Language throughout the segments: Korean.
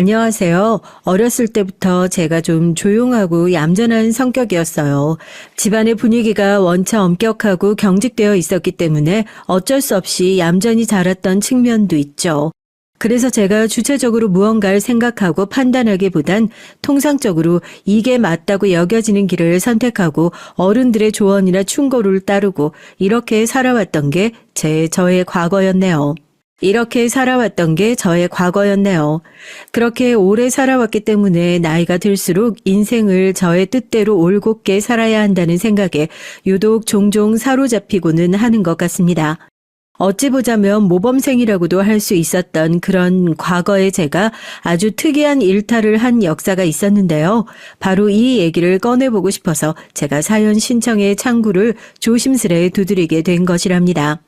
안녕하세요. 어렸을 때부터 제가 좀 조용하고 얌전한 성격이었어요. 집안의 분위기가 원체 엄격하고 경직되어 있었기 때문에 어쩔 수 없이 얌전히 자랐던 측면도 있죠. 그래서 제가 주체적으로 무언가를 생각하고 판단하기보단 통상적으로 이게 맞다고 여겨지는 길을 선택하고 어른들의 조언이나 충고를 따르고 이렇게 살아왔던 게 저의 과거였네요. 그렇게 오래 살아왔기 때문에 나이가 들수록 인생을 저의 뜻대로 올곧게 살아야 한다는 생각에 유독 종종 사로잡히고는 하는 것 같습니다. 어찌 보자면 모범생이라고도 할 수 있었던 그런 과거의 제가 아주 특이한 일탈을 한 역사가 있었는데요. 바로 이 얘기를 꺼내보고 싶어서 제가 사연 신청의 창구를 조심스레 두드리게 된 것이랍니다.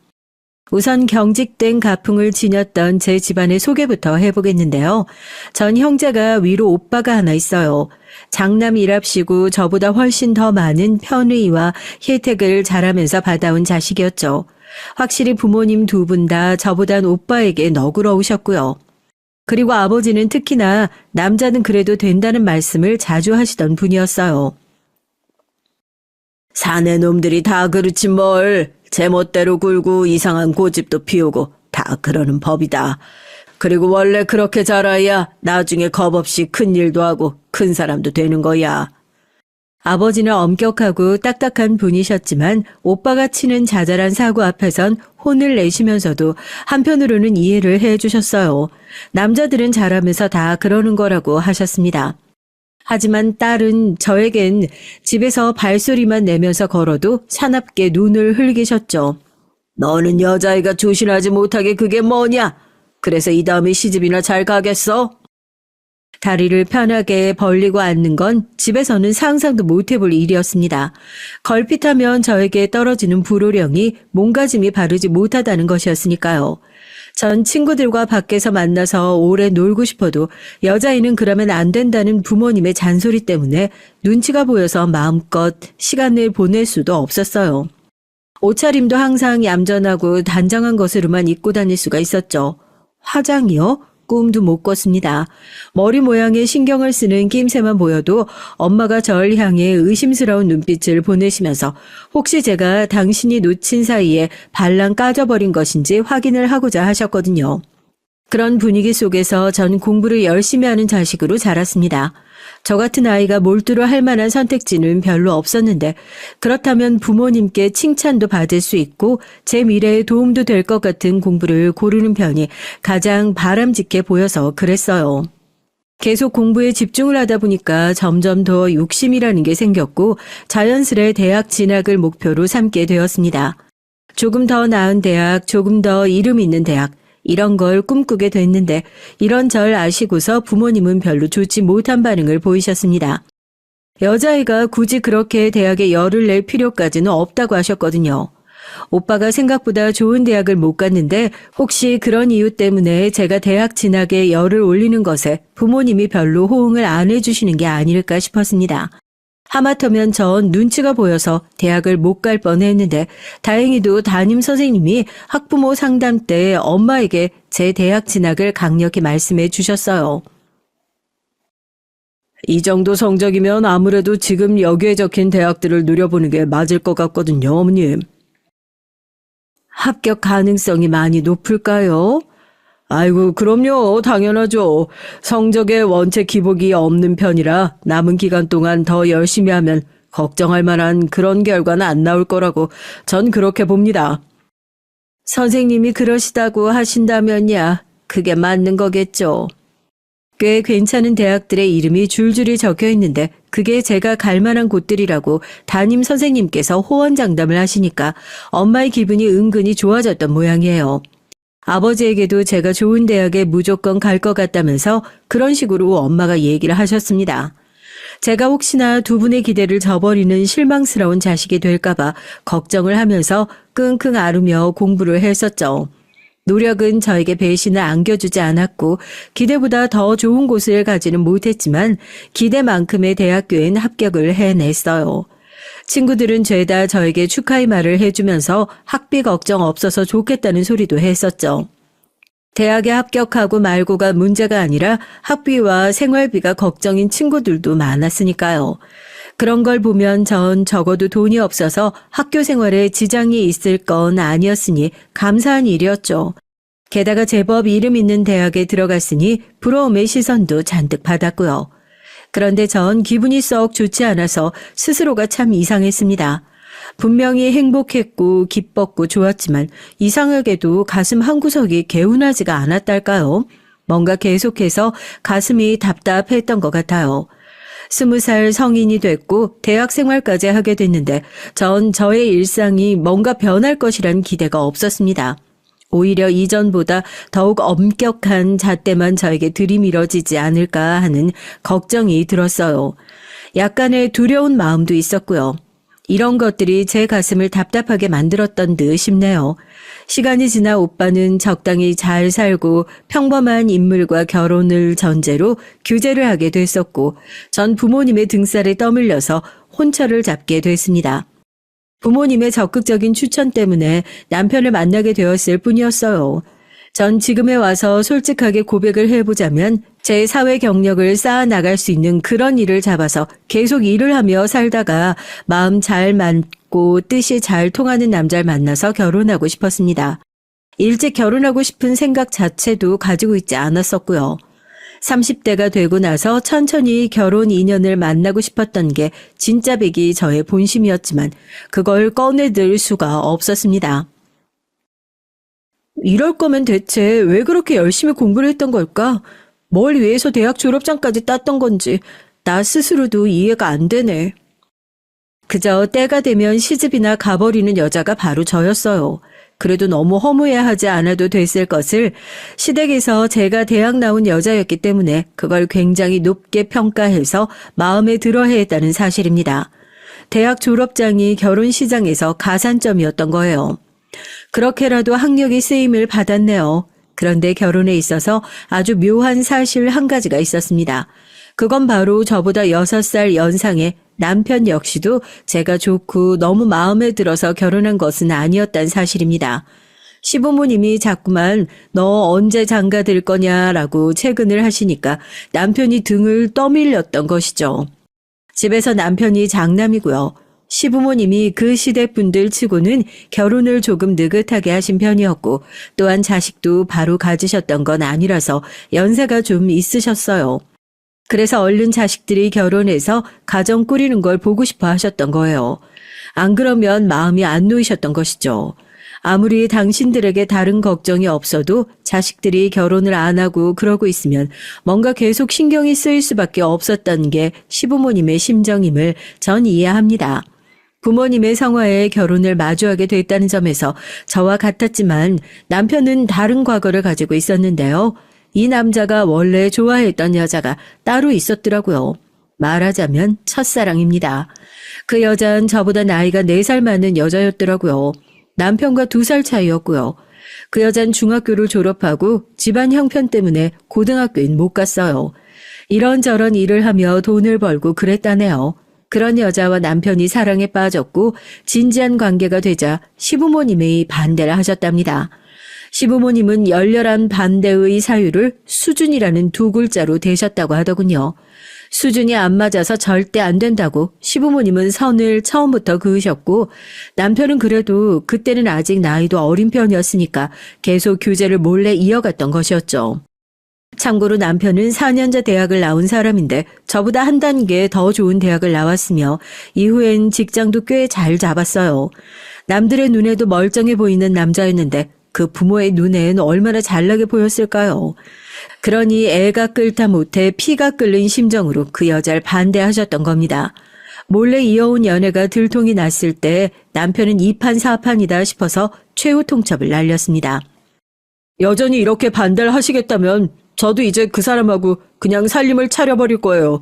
우선 경직된 가풍을 지녔던 제 집안의 소개부터 해보겠는데요. 전 형제가 위로 오빠가 하나 있어요. 장남이랍시고 저보다 훨씬 더 많은 편의와 혜택을 자라면서 받아온 자식이었죠. 확실히 부모님 두 분 다 저보단 오빠에게 너그러우셨고요. 그리고 아버지는 특히나 남자는 그래도 된다는 말씀을 자주 하시던 분이었어요. 사내 놈들이 다 그렇지 뭘. 제멋대로 굴고 이상한 고집도 피우고 다 그러는 법이다. 그리고 원래 그렇게 자라야 나중에 겁없이 큰 일도 하고 큰 사람도 되는 거야. 아버지는 엄격하고 딱딱한 분이셨지만 오빠가 치는 자잘한 사고 앞에선 혼을 내시면서도 한편으로는 이해를 해주셨어요. 남자들은 자라면서 다 그러는 거라고 하셨습니다. 하지만 딸은 저에겐 집에서 발소리만 내면서 걸어도 사납게 눈을 흘기셨죠. 너는 여자아이가 조신하지 못하게 그게 뭐냐? 그래서 이 다음에 시집이나 잘 가겠어? 다리를 편하게 벌리고 앉는 건 집에서는 상상도 못해볼 일이었습니다. 걸핏하면 저에게 떨어지는 불호령이 몸가짐이 바르지 못하다는 것이었으니까요. 전 친구들과 밖에서 만나서 오래 놀고 싶어도 여자아이는 그러면 안 된다는 부모님의 잔소리 때문에 눈치가 보여서 마음껏 시간을 보낼 수도 없었어요. 옷차림도 항상 얌전하고 단정한 것으로만 입고 다닐 수가 있었죠. 화장이요? 꿈도 못 꿨습니다. 머리 모양에 신경을 쓰는 낌새만 보여도 엄마가 절 향해 의심스러운 눈빛을 보내시면서 혹시 제가 당신이 놓친 사이에 발랑 까져버린 것인지 확인을 하고자 하셨거든요. 그런 분위기 속에서 전 공부를 열심히 하는 자식으로 자랐습니다. 저 같은 아이가 몰두를 할 만한 선택지는 별로 없었는데 그렇다면 부모님께 칭찬도 받을 수 있고 제 미래에 도움도 될 것 같은 공부를 고르는 편이 가장 바람직해 보여서 그랬어요. 계속 공부에 집중을 하다 보니까 점점 더 욕심이라는 게 생겼고 자연스레 대학 진학을 목표로 삼게 되었습니다. 조금 더 나은 대학, 조금 더 이름 있는 대학, 이런 걸 꿈꾸게 됐는데 이런 절 아시고서 부모님은 별로 좋지 못한 반응을 보이셨습니다. 여자아이가 굳이 그렇게 대학에 열을 낼 필요까지는 없다고 하셨거든요. 오빠가 생각보다 좋은 대학을 못 갔는데 혹시 그런 이유 때문에 제가 대학 진학에 열을 올리는 것에 부모님이 별로 호응을 안 해주시는 게 아닐까 싶었습니다. 하마터면 전 눈치가 보여서 대학을 못 갈 뻔했는데 다행히도 담임 선생님이 학부모 상담 때 엄마에게 제 대학 진학을 강력히 말씀해 주셨어요. 이 정도 성적이면 아무래도 지금 여기에 적힌 대학들을 누려보는 게 맞을 것 같거든요, 어머님. 합격 가능성이 많이 높을까요? 아이고, 그럼요. 당연하죠. 성적에 원체 기복이 없는 편이라 남은 기간 동안 더 열심히 하면 걱정할 만한 그런 결과는 안 나올 거라고 전 그렇게 봅니다. 선생님이 그러시다고 하신다면야 그게 맞는 거겠죠. 꽤 괜찮은 대학들의 이름이 줄줄이 적혀 있는데 그게 제가 갈 만한 곳들이라고 담임 선생님께서 호언장담을 하시니까 엄마의 기분이 은근히 좋아졌던 모양이에요. 아버지에게도 제가 좋은 대학에 무조건 갈 것 같다면서 그런 식으로 엄마가 얘기를 하셨습니다. 제가 혹시나 두 분의 기대를 저버리는 실망스러운 자식이 될까봐 걱정을 하면서 끙끙 앓으며 공부를 했었죠. 노력은 저에게 배신을 안겨주지 않았고 기대보다 더 좋은 곳을 가지는 못했지만 기대만큼의 대학교엔 합격을 해냈어요. 친구들은 죄다 저에게 축하의 말을 해주면서 학비 걱정 없어서 좋겠다는 소리도 했었죠. 대학에 합격하고 말고가 문제가 아니라 학비와 생활비가 걱정인 친구들도 많았으니까요. 그런 걸 보면 전 적어도 돈이 없어서 학교 생활에 지장이 있을 건 아니었으니 감사한 일이었죠. 게다가 제법 이름 있는 대학에 들어갔으니 부러움의 시선도 잔뜩 받았고요. 그런데 전 기분이 썩 좋지 않아서 스스로가 참 이상했습니다. 분명히 행복했고 기뻤고 좋았지만 이상하게도 가슴 한구석이 개운하지가 않았달까요? 뭔가 계속해서 가슴이 답답했던 것 같아요. 20살 성인이 됐고 대학 생활까지 하게 됐는데 전 저의 일상이 뭔가 변할 것이란 기대가 없었습니다. 오히려 이전보다 더욱 엄격한 잣대만 저에게 들이밀어지지 않을까 하는 걱정이 들었어요. 약간의 두려운 마음도 있었고요. 이런 것들이 제 가슴을 답답하게 만들었던 듯 싶네요. 시간이 지나 오빠는 적당히 잘 살고 평범한 인물과 결혼을 전제로 규제를 하게 됐었고 전 부모님의 등살에 떠밀려서 혼처를 잡게 됐습니다. 부모님의 적극적인 추천 때문에 남편을 만나게 되었을 뿐이었어요. 전 지금에 와서 솔직하게 고백을 해보자면 제 사회 경력을 쌓아 나갈 수 있는 그런 일을 잡아서 계속 일을 하며 살다가 마음 잘 맞고 뜻이 잘 통하는 남자를 만나서 결혼하고 싶었습니다. 일찍 결혼하고 싶은 생각 자체도 가지고 있지 않았었고요. 30대가 되고 나서 천천히 결혼 인연을 만나고 싶었던 게 진짜 백이 저의 본심이었지만 그걸 꺼내들 수가 없었습니다. 이럴 거면 대체 왜 그렇게 열심히 공부를 했던 걸까? 뭘 위해서 대학 졸업장까지 땄던 건지 나 스스로도 이해가 안 되네. 그저 때가 되면 시집이나 가버리는 여자가 바로 저였어요. 그래도 너무 허무해하지 않아도 됐을 것을 시댁에서 제가 대학 나온 여자였기 때문에 그걸 굉장히 높게 평가해서 마음에 들어했다는 사실입니다. 대학 졸업장이 결혼 시장에서 가산점이었던 거예요. 그렇게라도 학력이 쓰임을 받았네요. 그런데 결혼에 있어서 아주 묘한 사실 한 가지가 있었습니다. 그건 바로 저보다 6살 연상의 남편 역시도 제가 좋고 너무 마음에 들어서 결혼한 것은 아니었단 사실입니다. 시부모님이 자꾸만 너 언제 장가들 거냐라고 채근을 하시니까 남편이 등을 떠밀렸던 것이죠. 집에서 남편이 장남이고요. 시부모님이 그 시대 분들 치고는 결혼을 조금 느긋하게 하신 편이었고 또한 자식도 바로 가지셨던 건 아니라서 연세가 좀 있으셨어요. 그래서 얼른 자식들이 결혼해서 가정 꾸리는 걸 보고 싶어 하셨던 거예요. 안 그러면 마음이 안 놓이셨던 것이죠. 아무리 당신들에게 다른 걱정이 없어도 자식들이 결혼을 안 하고 그러고 있으면 뭔가 계속 신경이 쓰일 수밖에 없었던 게 시부모님의 심정임을 전 이해합니다. 부모님의 성화에 결혼을 마주하게 됐다는 점에서 저와 같았지만 남편은 다른 과거를 가지고 있었는데요. 이 남자가 원래 좋아했던 여자가 따로 있었더라고요. 말하자면 첫사랑입니다. 그 여자는 저보다 나이가 4살 많은 여자였더라고요. 남편과 2살 차이였고요. 그 여자는 중학교를 졸업하고 집안 형편 때문에 고등학교엔 못 갔어요. 이런저런 일을 하며 돈을 벌고 그랬다네요. 그런 여자와 남편이 사랑에 빠졌고 진지한 관계가 되자 시부모님이 반대를 하셨답니다. 시부모님은 열렬한 반대의 사유를 수준이라는 2글자로 대셨다고 하더군요. 수준이 안 맞아서 절대 안 된다고 시부모님은 선을 처음부터 그으셨고 남편은 그래도 그때는 아직 나이도 어린 편이었으니까 계속 규제를 몰래 이어갔던 것이었죠. 참고로 남편은 4년제 대학을 나온 사람인데 저보다 한 단계 더 좋은 대학을 나왔으며 이후엔 직장도 꽤 잘 잡았어요. 남들의 눈에도 멀쩡해 보이는 남자였는데 그 부모의 눈엔 얼마나 잘나게 보였을까요? 그러니 애가 끓다 못해 피가 끓는 심정으로 그 여자를 반대하셨던 겁니다. 몰래 이어온 연애가 들통이 났을 때 남편은 2판 4판이다 싶어서 최후 통첩을 날렸습니다. 여전히 이렇게 반대를 하시겠다면 저도 이제 그 사람하고 그냥 살림을 차려버릴 거예요.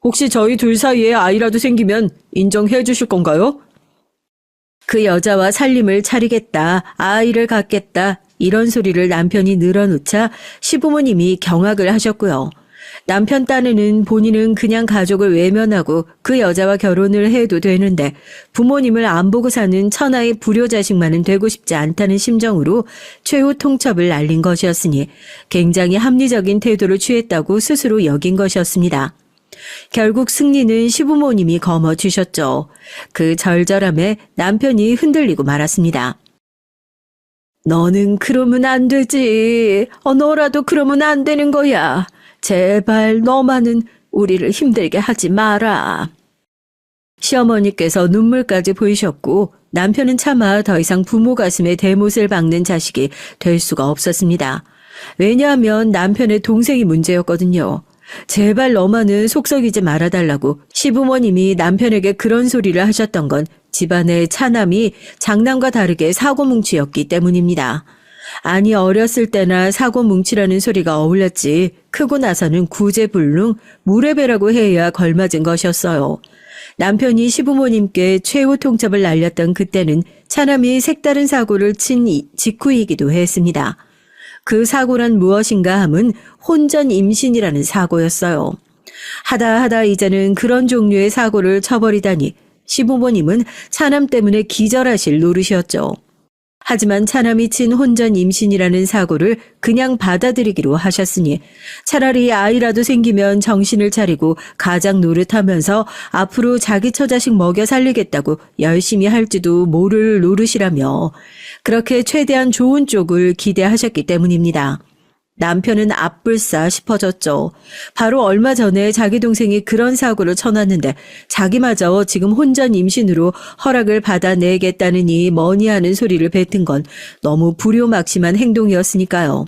혹시 저희 둘 사이에 아이라도 생기면 인정해 주실 건가요? 그 여자와 살림을 차리겠다, 아이를 갖겠다 이런 소리를 남편이 늘어놓자 시부모님이 경악을 하셨고요. 남편 딴에는 본인은 그냥 가족을 외면하고 그 여자와 결혼을 해도 되는데 부모님을 안 보고 사는 천하의 불효자식만은 되고 싶지 않다는 심정으로 최후 통첩을 날린 것이었으니 굉장히 합리적인 태도를 취했다고 스스로 여긴 것이었습니다. 결국 승리는 시부모님이 거머쥐셨죠. 그 절절함에 남편이 흔들리고 말았습니다. 너는 그러면 안 되지. 너라도 그러면 안 되는 거야. 제발 너만은 우리를 힘들게 하지 마라. 시어머니께서 눈물까지 보이셨고 남편은 차마 더 이상 부모 가슴에 대못을 박는 자식이 될 수가 없었습니다. 왜냐하면 남편의 동생이 문제였거든요. 제발 너만은 속썩이지 말아달라고 시부모님이 남편에게 그런 소리를 하셨던 건 집안의 차남이 장남과 다르게 사고뭉치였기 때문입니다. 아니 어렸을 때나 사고뭉치라는 소리가 어울렸지 크고 나서는 구제불능 무례배라고 해야 걸맞은 것이었어요. 남편이 시부모님께 최후 통첩을 날렸던 그때는 차남이 색다른 사고를 친 직후이기도 했습니다. 그 사고란 무엇인가 함은 혼전 임신이라는 사고였어요. 하다 이제는 그런 종류의 사고를 쳐버리다니 시부모님은 차남 때문에 기절하실 노릇이었죠. 하지만 차남이 친 혼전 임신이라는 사고를 그냥 받아들이기로 하셨으니 차라리 아이라도 생기면 정신을 차리고 가장 노릇하면서 앞으로 자기 처자식 먹여 살리겠다고 열심히 할지도 모를 노릇이라며 그렇게 최대한 좋은 쪽을 기대하셨기 때문입니다. 남편은 앞불싸 싶어졌죠. 바로 얼마 전에 자기 동생이 그런 사고를 쳐놨는데 자기마저 지금 혼전 임신으로 허락을 받아내겠다느니 뭐니 하는 소리를 뱉은 건 너무 불효막심한 행동이었으니까요.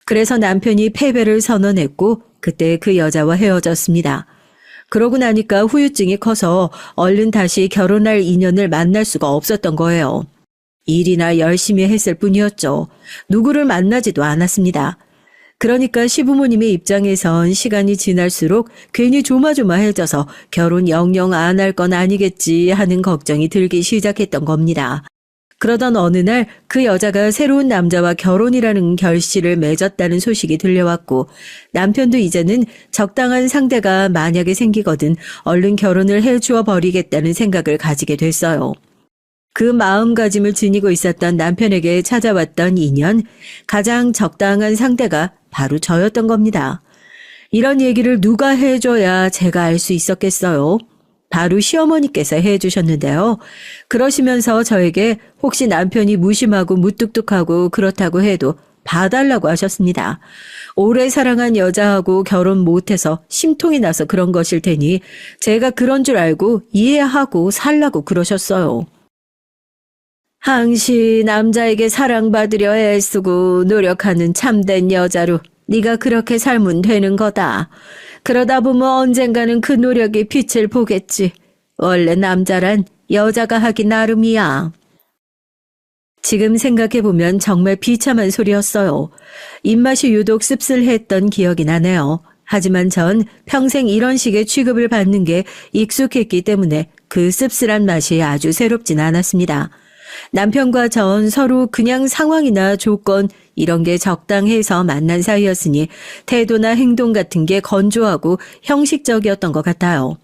그래서 남편이 패배를 선언했고 그때 그 여자와 헤어졌습니다. 그러고 나니까 후유증이 커서 얼른 다시 결혼할 인연을 만날 수가 없었던 거예요. 일이나 열심히 했을 뿐이었죠. 누구를 만나지도 않았습니다. 그러니까 시부모님의 입장에선 시간이 지날수록 괜히 조마조마해져서 결혼 영영 안 할 건 아니겠지 하는 걱정이 들기 시작했던 겁니다. 그러던 어느 날 그 여자가 새로운 남자와 결혼이라는 결실을 맺었다는 소식이 들려왔고 남편도 이제는 적당한 상대가 만약에 생기거든 얼른 결혼을 해주어 버리겠다는 생각을 가지게 됐어요. 그 마음가짐을 지니고 있었던 남편에게 찾아왔던 인연, 가장 적당한 상대가 바로 저였던 겁니다. 이런 얘기를 누가 해줘야 제가 알 수 있었겠어요? 바로 시어머니께서 해주셨는데요. 그러시면서 저에게 혹시 남편이 무심하고 무뚝뚝하고 그렇다고 해도 봐달라고 하셨습니다. 오래 사랑한 여자하고 결혼 못해서 심통이 나서 그런 것일 테니 제가 그런 줄 알고 이해하고 살라고 그러셨어요. 항시 남자에게 사랑받으려 애쓰고 노력하는 참된 여자로 네가 그렇게 살면 되는 거다. 그러다 보면 언젠가는 그 노력이 빛을 보겠지. 원래 남자란 여자가 하기 나름이야. 지금 생각해보면 정말 비참한 소리였어요. 입맛이 유독 씁쓸했던 기억이 나네요. 하지만 전 평생 이런 식의 취급을 받는 게 익숙했기 때문에 그 씁쓸한 맛이 아주 새롭진 않았습니다. 남편과 전 서로 그냥 상황이나 조건 이런 게 적당해서 만난 사이였으니 태도나 행동 같은 게 건조하고 형식적이었던 것 같아요.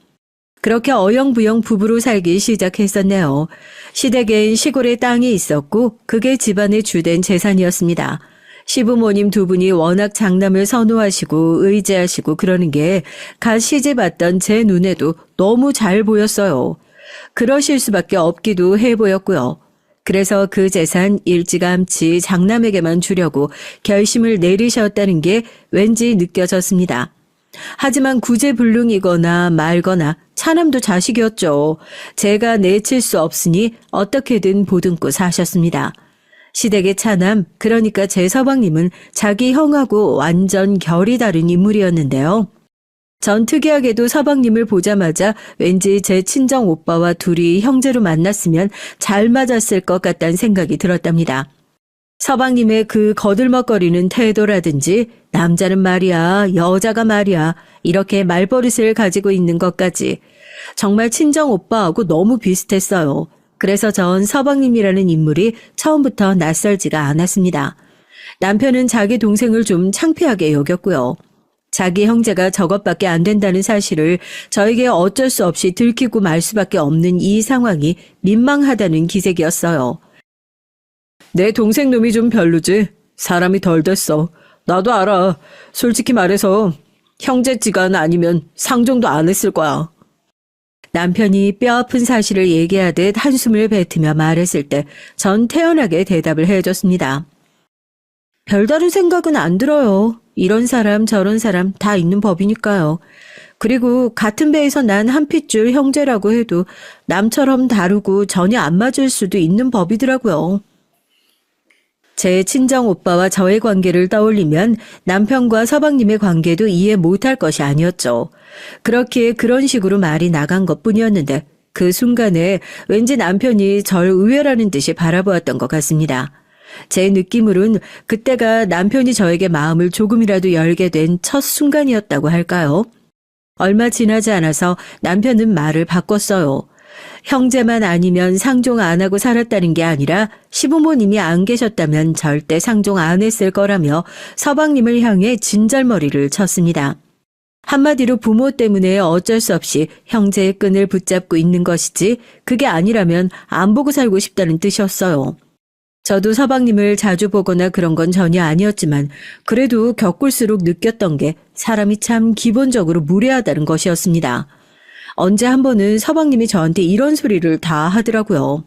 그렇게 어영부영 부부로 살기 시작했었네요. 시댁엔 시골에 땅이 있었고 그게 집안의 주된 재산이었습니다. 시부모님 두 분이 워낙 장남을 선호하시고 의지하시고 그러는 게 갓 시집 왔던 제 눈에도 너무 잘 보였어요. 그러실 수밖에 없기도 해 보였고요. 그래서 그 재산 일찌감치 장남에게만 주려고 결심을 내리셨다는 게 왠지 느껴졌습니다. 하지만 구제불능이거나 말거나 차남도 자식이었죠. 제가 내칠 수 없으니 어떻게든 보듬고 사셨습니다. 시댁의 차남, 그러니까 제 서방님은 자기 형하고 완전 결이 다른 인물이었는데요. 전 특이하게도 서방님을 보자마자 왠지 제 친정 오빠와 둘이 형제로 만났으면 잘 맞았을 것 같다는 생각이 들었답니다. 서방님의 그 거들먹거리는 태도라든지 남자는 말이야, 여자가 말이야 이렇게 말버릇을 가지고 있는 것까지 정말 친정 오빠하고 너무 비슷했어요. 그래서 전 서방님이라는 인물이 처음부터 낯설지가 않았습니다. 남편은 자기 동생을 좀 창피하게 여겼고요. 자기 형제가 저것밖에 안 된다는 사실을 저에게 어쩔 수 없이 들키고 말 수밖에 없는 이 상황이 민망하다는 기색이었어요. 내 동생 놈이 좀 별로지. 사람이 덜 됐어. 나도 알아. 솔직히 말해서 형제지간 아니면 상종도 안 했을 거야. 남편이 뼈아픈 사실을 얘기하듯 한숨을 뱉으며 말했을 때 전 태연하게 대답을 해줬습니다. 별다른 생각은 안 들어요. 이런 사람 저런 사람 다 있는 법이니까요. 그리고 같은 배에서 난 한 핏줄 형제라고 해도 남처럼 다르고 전혀 안 맞을 수도 있는 법이더라고요. 제 친정 오빠와 저의 관계를 떠올리면 남편과 서방님의 관계도 이해 못할 것이 아니었죠. 그렇기에 그런 식으로 말이 나간 것뿐이었는데 그 순간에 왠지 남편이 절 의외라는 듯이 바라보았던 것 같습니다. 제 느낌으론 그때가 남편이 저에게 마음을 조금이라도 열게 된 첫 순간이었다고 할까요? 얼마 지나지 않아서 남편은 말을 바꿨어요. 형제만 아니면 상종 안 하고 살았다는 게 아니라 시부모님이 안 계셨다면 절대 상종 안 했을 거라며 서방님을 향해 진절머리를 쳤습니다. 한마디로 부모 때문에 어쩔 수 없이 형제의 끈을 붙잡고 있는 것이지 그게 아니라면 안 보고 살고 싶다는 뜻이었어요. 저도 서방님을 자주 보거나 그런 건 전혀 아니었지만 그래도 겪을수록 느꼈던 게 사람이 참 기본적으로 무례하다는 것이었습니다. 언제 한 번은 서방님이 저한테 이런 소리를 다 하더라고요.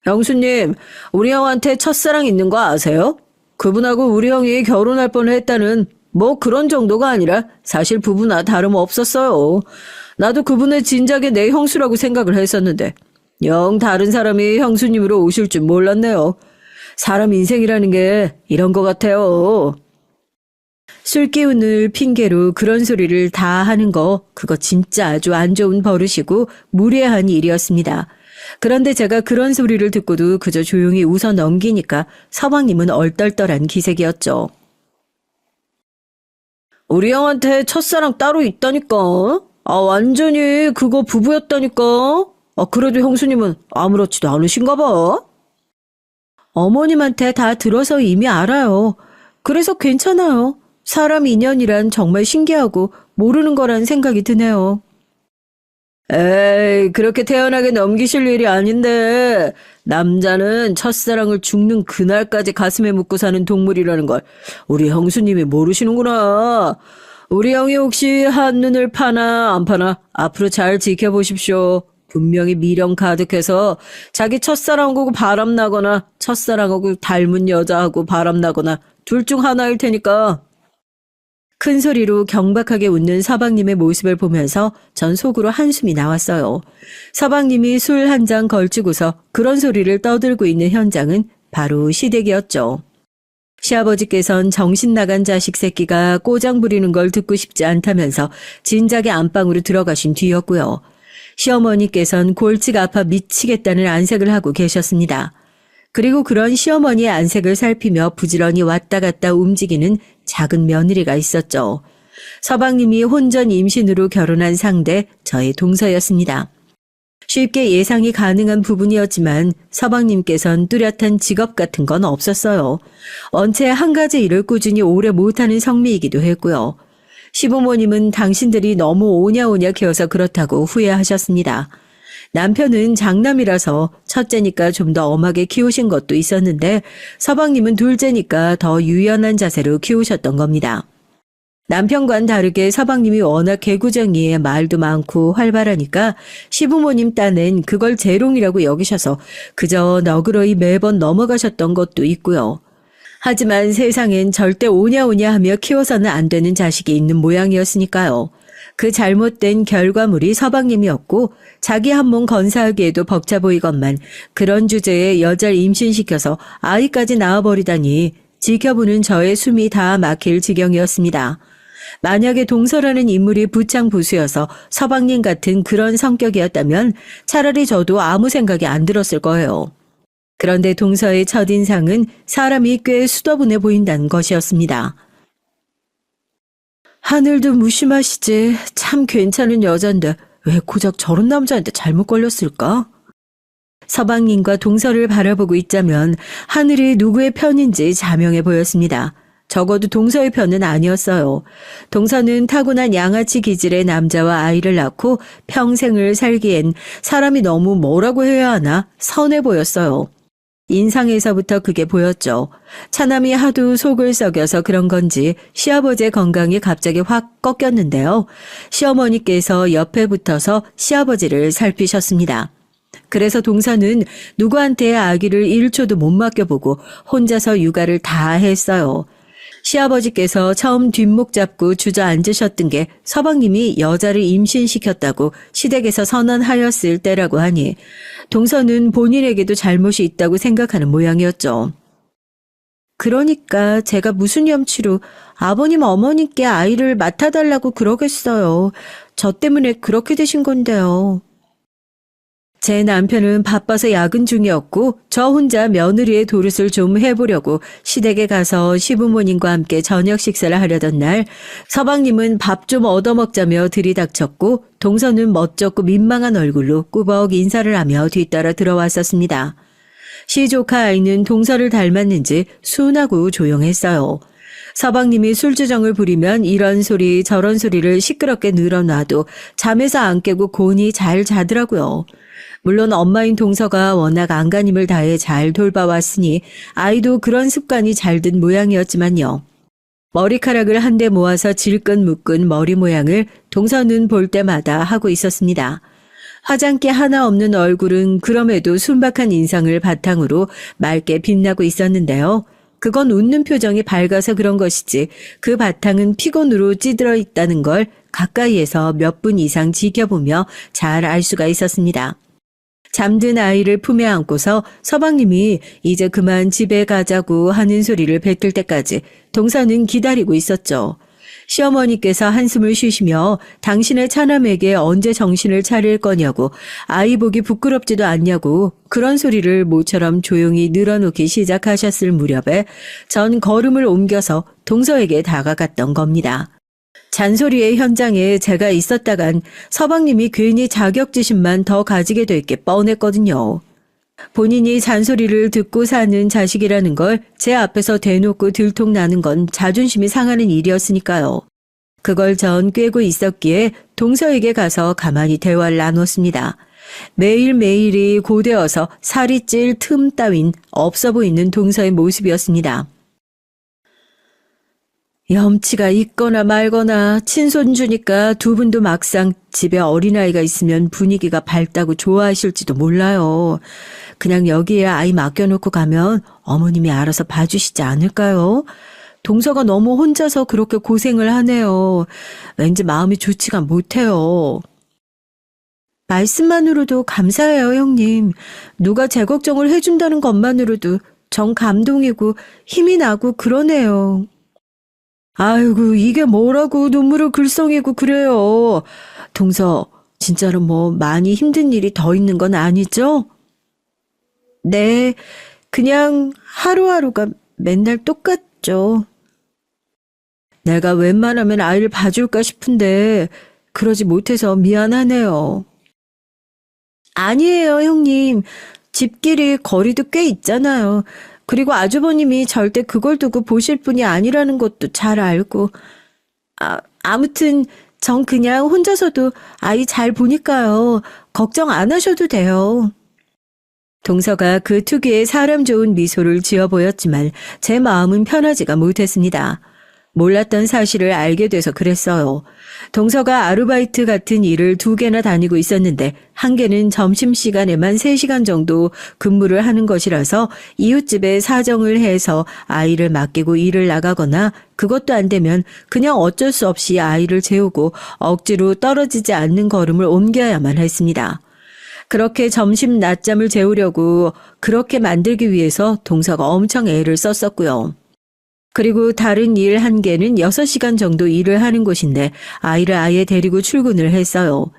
형수님, 우리 형한테 첫사랑 있는 거 아세요? 그분하고 우리 형이 결혼할 뻔했다는 뭐 그런 정도가 아니라 사실 부부나 다름없었어요. 나도 그분의 진작에 내 형수라고 생각을 했었는데 영 다른 사람이 형수님으로 오실 줄 몰랐네요. 사람 인생이라는 게 이런 것 같아요. 술기운을 핑계로 그런 소리를 다 하는 거 그거 진짜 아주 안 좋은 버릇이고 무례한 일이었습니다. 그런데 제가 그런 소리를 듣고도 그저 조용히 웃어 넘기니까 서방님은 얼떨떨한 기색이었죠. 우리 형한테 첫사랑 따로 있다니까. 완전히 그거 부부였다니까. 그래도 형수님은 아무렇지도 않으신가 봐. 어머님한테 다 들어서 이미 알아요. 그래서 괜찮아요. 사람 인연이란 정말 신기하고 모르는 거란 생각이 드네요. 에이, 그렇게 태연하게 넘기실 일이 아닌데 남자는 첫사랑을 죽는 그날까지 가슴에 묻고 사는 동물이라는 걸 우리 형수님이 모르시는구나. 우리 형이 혹시 한눈을 파나 안 파나 앞으로 잘 지켜보십시오. 분명히 미련 가득해서 자기 첫사랑하고 바람나거나 첫사랑하고 닮은 여자하고 바람나거나 둘 중 하나일 테니까. 큰 소리로 경박하게 웃는 서방님의 모습을 보면서 전 속으로 한숨이 나왔어요. 서방님이 술 한 잔 걸치고서 그런 소리를 떠들고 있는 현장은 바로 시댁이었죠. 시아버지께선 정신 나간 자식 새끼가 꼬장 부리는 걸 듣고 싶지 않다면서 진작에 안방으로 들어가신 뒤였고요. 시어머니께선 골치가 아파 미치겠다는 안색을 하고 계셨습니다. 그리고 그런 시어머니의 안색을 살피며 부지런히 왔다 갔다 움직이는 작은 며느리가 있었죠. 서방님이 혼전 임신으로 결혼한 상대 저의 동서였습니다. 쉽게 예상이 가능한 부분이었지만 서방님께선 뚜렷한 직업 같은 건 없었어요. 원체 한 가지 일을 꾸준히 오래 못하는 성미이기도 했고요. 시부모님은 당신들이 너무 오냐오냐 키워서 그렇다고 후회하셨습니다. 남편은 장남이라서 첫째니까 좀 더 엄하게 키우신 것도 있었는데 서방님은 둘째니까 더 유연한 자세로 키우셨던 겁니다. 남편과는 다르게 서방님이 워낙 개구쟁이에 말도 많고 활발하니까 시부모님 딴엔 그걸 재롱이라고 여기셔서 그저 너그러이 매번 넘어가셨던 것도 있고요. 하지만 세상엔 절대 오냐오냐 하며 키워서는 안 되는 자식이 있는 모양이었으니까요. 그 잘못된 결과물이 서방님이었고 자기 한 몸 건사하기에도 벅차 보이건만 그런 주제에 여자를 임신시켜서 아이까지 낳아버리다니 지켜보는 저의 숨이 다 막힐 지경이었습니다. 만약에 동서라는 인물이 부창부수여서 서방님 같은 그런 성격이었다면 차라리 저도 아무 생각이 안 들었을 거예요. 그런데 동서의 첫인상은 사람이 꽤 수더분해 보인다는 것이었습니다. 하늘도 무심하시지. 참 괜찮은 여잔데 왜 고작 저런 남자한테 잘못 걸렸을까? 서방님과 동서를 바라보고 있자면 하늘이 누구의 편인지 자명해 보였습니다. 적어도 동서의 편은 아니었어요. 동서는 타고난 양아치 기질의 남자와 아이를 낳고 평생을 살기엔 사람이 너무 뭐라고 해야 하나 선해 보였어요. 인상에서부터 그게 보였죠. 차남이 하도 속을 썩여서 그런 건지 시아버지의 건강이 갑자기 확 꺾였는데요. 시어머니께서 옆에 붙어서 시아버지를 살피셨습니다. 그래서 동서는 누구한테 아기를 1초도 못 맡겨보고 혼자서 육아를 다 했어요. 시아버지께서 처음 뒷목 잡고 주저앉으셨던 게 서방님이 여자를 임신시켰다고 시댁에서 선언하였을 때라고 하니 동서는 본인에게도 잘못이 있다고 생각하는 모양이었죠. 그러니까 제가 무슨 염치로 아버님 어머니께 아이를 맡아달라고 그러겠어요. 저 때문에 그렇게 되신 건데요. 제 남편은 바빠서 야근 중이었고 저 혼자 며느리의 도릇을 좀 해보려고 시댁에 가서 시부모님과 함께 저녁 식사를 하려던 날 서방님은 밥 좀 얻어먹자며 들이닥쳤고 동서는 멋쩍고 민망한 얼굴로 꾸벅 인사를 하며 뒤따라 들어왔었습니다. 시조카 아이는 동서를 닮았는지 순하고 조용했어요. 서방님이 술주정을 부리면 이런 소리 저런 소리를 시끄럽게 늘어놔도 잠에서 안 깨고 곤히 잘 자더라고요. 물론 엄마인 동서가 워낙 안간힘을 다해 잘 돌봐왔으니 아이도 그런 습관이 잘 든 모양이었지만요. 머리카락을 한데 모아서 질끈 묶은 머리 모양을 동서는 볼 때마다 하고 있었습니다. 화장기 하나 없는 얼굴은 그럼에도 순박한 인상을 바탕으로 맑게 빛나고 있었는데요. 그건 웃는 표정이 밝아서 그런 것이지 그 바탕은 피곤으로 찌들어 있다는 걸 가까이에서 몇 분 이상 지켜보며 잘 알 수가 있었습니다. 잠든 아이를 품에 안고서 서방님이 이제 그만 집에 가자고 하는 소리를 뱉을 때까지 동서는 기다리고 있었죠. 시어머니께서 한숨을 쉬시며 당신의 차남에게 언제 정신을 차릴 거냐고 아이 보기 부끄럽지도 않냐고 그런 소리를 모처럼 조용히 늘어놓기 시작하셨을 무렵에 전 걸음을 옮겨서 동서에게 다가갔던 겁니다. 잔소리의 현장에 제가 있었다간 서방님이 괜히 자격지심만 더 가지게 될 게 뻔했거든요. 본인이 잔소리를 듣고 사는 자식이라는 걸 제 앞에서 대놓고 들통나는 건 자존심이 상하는 일이었으니까요. 그걸 전 꿰고 있었기에 동서에게 가서 가만히 대화를 나눴습니다. 매일매일이 고되어서 살이 찔 틈 따윈 없어 보이는 동서의 모습이었습니다. 염치가 있거나 말거나 친손주니까 두 분도 막상 집에 어린아이가 있으면 분위기가 밝다고 좋아하실지도 몰라요. 그냥 여기에 아이 맡겨놓고 가면 어머님이 알아서 봐주시지 않을까요? 동서가 너무 혼자서 그렇게 고생을 하네요. 왠지 마음이 좋지가 못해요. 말씀만으로도 감사해요, 형님. 누가 제 걱정을 해준다는 것만으로도 정 감동이고 힘이 나고 그러네요. 아이고, 이게 뭐라고 눈물을 글썽이고 그래요. 동서, 진짜로 뭐 많이 힘든 일이 더 있는 건 아니죠? 네, 그냥 하루하루가 맨날 똑같죠. 내가 웬만하면 아이를 봐줄까 싶은데 그러지 못해서 미안하네요. 아니에요, 형님. 집끼리 거리도 꽤 있잖아요. 그리고 아주버님이 절대 그걸 두고 보실 분이 아니라는 것도 잘 알고. 아무튼 전 그냥 혼자서도 아이 잘 보니까요. 걱정 안 하셔도 돼요. 동서가 그 특유의 사람 좋은 미소를 지어 보였지만 제 마음은 편하지가 못했습니다. 몰랐던 사실을 알게 돼서 그랬어요. 동서가 아르바이트 같은 일을 2개나 다니고 있었는데 한 개는 점심시간에만 3시간 정도 근무를 하는 것이라서 이웃집에 사정을 해서 아이를 맡기고 일을 나가거나 그것도 안 되면 그냥 어쩔 수 없이 아이를 재우고 억지로 떨어지지 않는 걸음을 옮겨야만 했습니다. 그렇게 점심 낮잠을 재우려고 그렇게 만들기 위해서 동서가 엄청 애를 썼었고요. 그리고 다른 일 1개는 6시간 정도 일을 하는 곳인데 아이를 아예 데리고 출근을 했어요.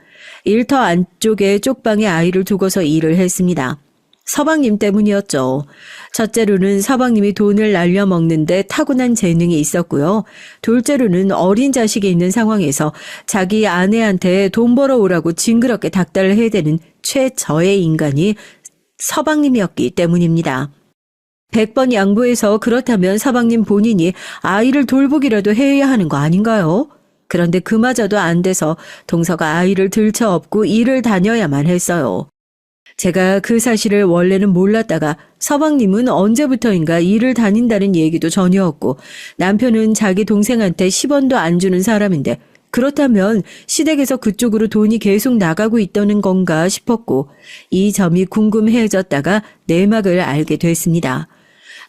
일터 안쪽에 쪽방에 아이를 두고서 일을 했습니다. 서방님 때문이었죠. 첫째로는 서방님이 돈을 날려먹는데 타고난 재능이 있었고요. 둘째로는 어린 자식이 있는 상황에서 자기 아내한테 돈 벌어오라고 징그럽게 닥달을 해대는 최저의 인간이 서방님이었기 때문입니다. 100번 양보해서 그렇다면 서방님 본인이 아이를 돌보기라도 해야 하는 거 아닌가요? 그런데 그마저도 안 돼서 동서가 아이를 들쳐업고 일을 다녀야만 했어요. 제가 그 사실을 원래는 몰랐다가 서방님은 언제부터인가 일을 다닌다는 얘기도 전혀 없고 남편은 자기 동생한테 10원도 안 주는 사람인데 그렇다면 시댁에서 그쪽으로 돈이 계속 나가고 있다는 건가 싶었고 이 점이 궁금해졌다가 내막을 알게 됐습니다.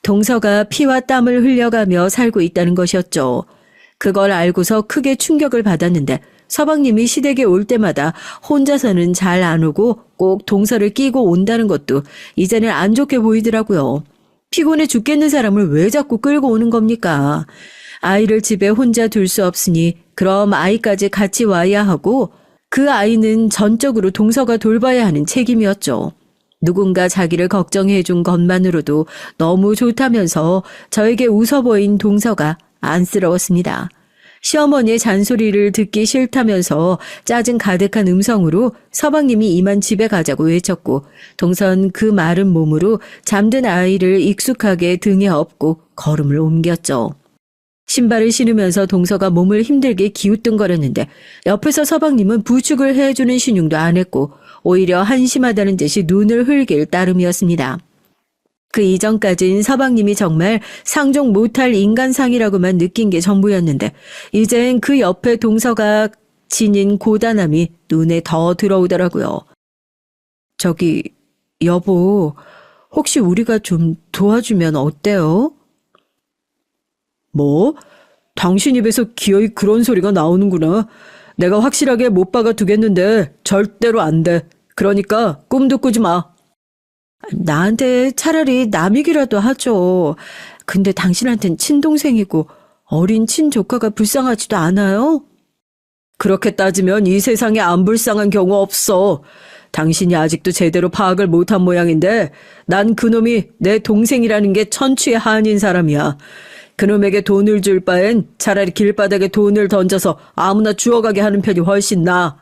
동서가 피와 땀을 흘려가며 살고 있다는 것이었죠. 그걸 알고서 크게 충격을 받았는데 서방님이 시댁에 올 때마다 혼자서는 잘 안 오고 꼭 동서를 끼고 온다는 것도 이제는 안 좋게 보이더라고요. 피곤해 죽겠는 사람을 왜 자꾸 끌고 오는 겁니까? 아이를 집에 혼자 둘 수 없으니 그럼 아이까지 같이 와야 하고 그 아이는 전적으로 동서가 돌봐야 하는 책임이었죠. 누군가 자기를 걱정해 준 것만으로도 너무 좋다면서 저에게 웃어 보인 동서가 안쓰러웠습니다. 시어머니의 잔소리를 듣기 싫다면서 짜증 가득한 음성으로 서방님이 이만 집에 가자고 외쳤고 동선 그 마른 몸으로 잠든 아이를 익숙하게 등에 업고 걸음을 옮겼죠. 신발을 신으면서 동서가 몸을 힘들게 기우뚱거렸는데 옆에서 서방님은 부축을 해주는 신용도 안 했고 오히려 한심하다는 듯이 눈을 흘길 따름이었습니다. 그 이전까진 서방님이 정말 상종 못할 인간상이라고만 느낀 게 전부였는데 이젠 그 옆에 동서가 지닌 고단함이 눈에 더 들어오더라고요. 저기 여보, 혹시 우리가 좀 도와주면 어때요? 뭐? 당신 입에서 기어이 그런 소리가 나오는구나. 내가 확실하게 못 박아 두겠는데 절대로 안 돼. 그러니까 꿈도 꾸지 마. 나한테 차라리 남이기라도 하죠. 근데 당신한텐 친동생이고 어린 친조카가 불쌍하지도 않아요? 그렇게 따지면 이 세상에 안 불쌍한 경우 없어. 당신이 아직도 제대로 파악을 못한 모양인데 난 그놈이 내 동생이라는 게 천추의 한인 사람이야. 그놈에게 돈을 줄 바엔 차라리 길바닥에 돈을 던져서 아무나 주워가게 하는 편이 훨씬 나아.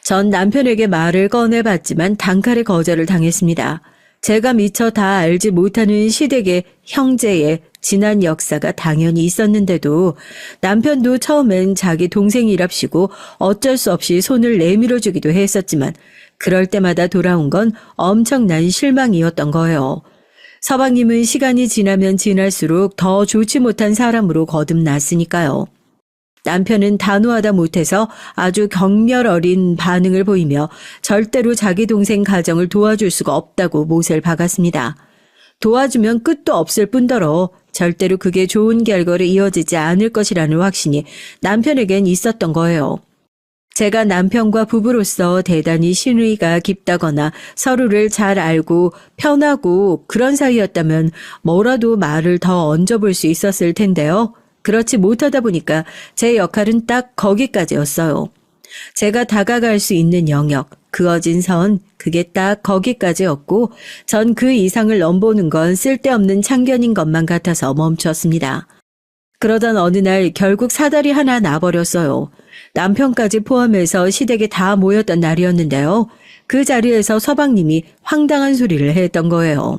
전 남편에게 말을 꺼내봤지만 단칼에 거절을 당했습니다. 제가 미처 다 알지 못하는 시댁의 형제의 지난 역사가 당연히 있었는데도 남편도 처음엔 자기 동생이랍시고 어쩔 수 없이 손을 내밀어주기도 했었지만 그럴 때마다 돌아온 건 엄청난 실망이었던 거예요. 서방님은 시간이 지나면 지날수록 더 좋지 못한 사람으로 거듭났으니까요. 남편은 단호하다 못해서 아주 경멸 어린 반응을 보이며 절대로 자기 동생 가정을 도와줄 수가 없다고 못을 박았습니다. 도와주면 끝도 없을 뿐더러 절대로 그게 좋은 결과로 이어지지 않을 것이라는 확신이 남편에겐 있었던 거예요. 제가 남편과 부부로서 대단히 신의가 깊다거나 서로를 잘 알고 편하고 그런 사이였다면 뭐라도 말을 더 얹어볼 수 있었을 텐데요. 그렇지 못하다 보니까 제 역할은 딱 거기까지였어요. 제가 다가갈 수 있는 영역, 그어진 선, 그게 딱 거기까지였고 전 그 이상을 넘보는 건 쓸데없는 참견인 것만 같아서 멈췄습니다. 그러던 어느 날 결국 사달이 하나 나버렸어요. 남편까지 포함해서 시댁에 다 모였던 날이었는데요. 그 자리에서 서방님이 황당한 소리를 했던 거예요.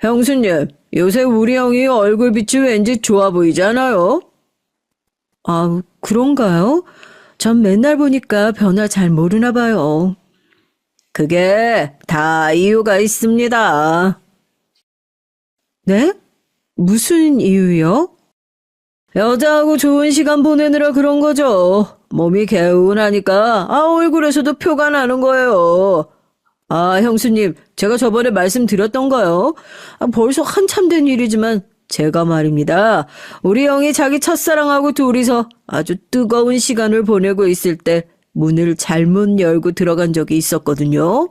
형수님, 요새 우리 형이 얼굴빛이 왠지 좋아 보이잖아요? 아, 그런가요? 전 맨날 보니까 변화 잘 모르나 봐요. 그게 다 이유가 있습니다. 네? 무슨 이유요? 여자하고 좋은 시간 보내느라 그런 거죠. 몸이 개운하니까 얼굴에서도 표가 나는 거예요. 형수님, 제가 저번에 말씀드렸던가요? 벌써 한참 된 일이지만 제가 말입니다. 우리 형이 자기 첫사랑하고 둘이서 아주 뜨거운 시간을 보내고 있을 때 문을 잘못 열고 들어간 적이 있었거든요.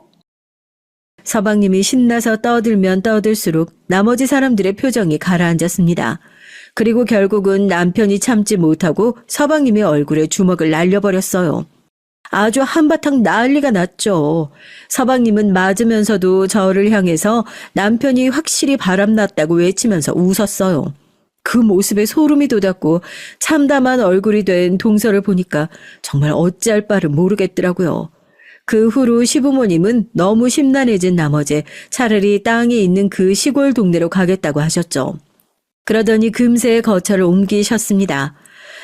서방님이 신나서 떠들면 떠들수록 나머지 사람들의 표정이 가라앉았습니다. 그리고 결국은 남편이 참지 못하고 서방님의 얼굴에 주먹을 날려버렸어요. 아주 한바탕 난리가 났죠. 서방님은 맞으면서도 저를 향해서 남편이 확실히 바람났다고 외치면서 웃었어요. 그 모습에 소름이 돋았고 참담한 얼굴이 된 동서를 보니까 정말 어찌할 바를 모르겠더라고요. 그 후로 시부모님은 너무 심란해진 나머지 차라리 땅에 있는 그 시골 동네로 가겠다고 하셨죠. 그러더니 금세 거처를 옮기셨습니다.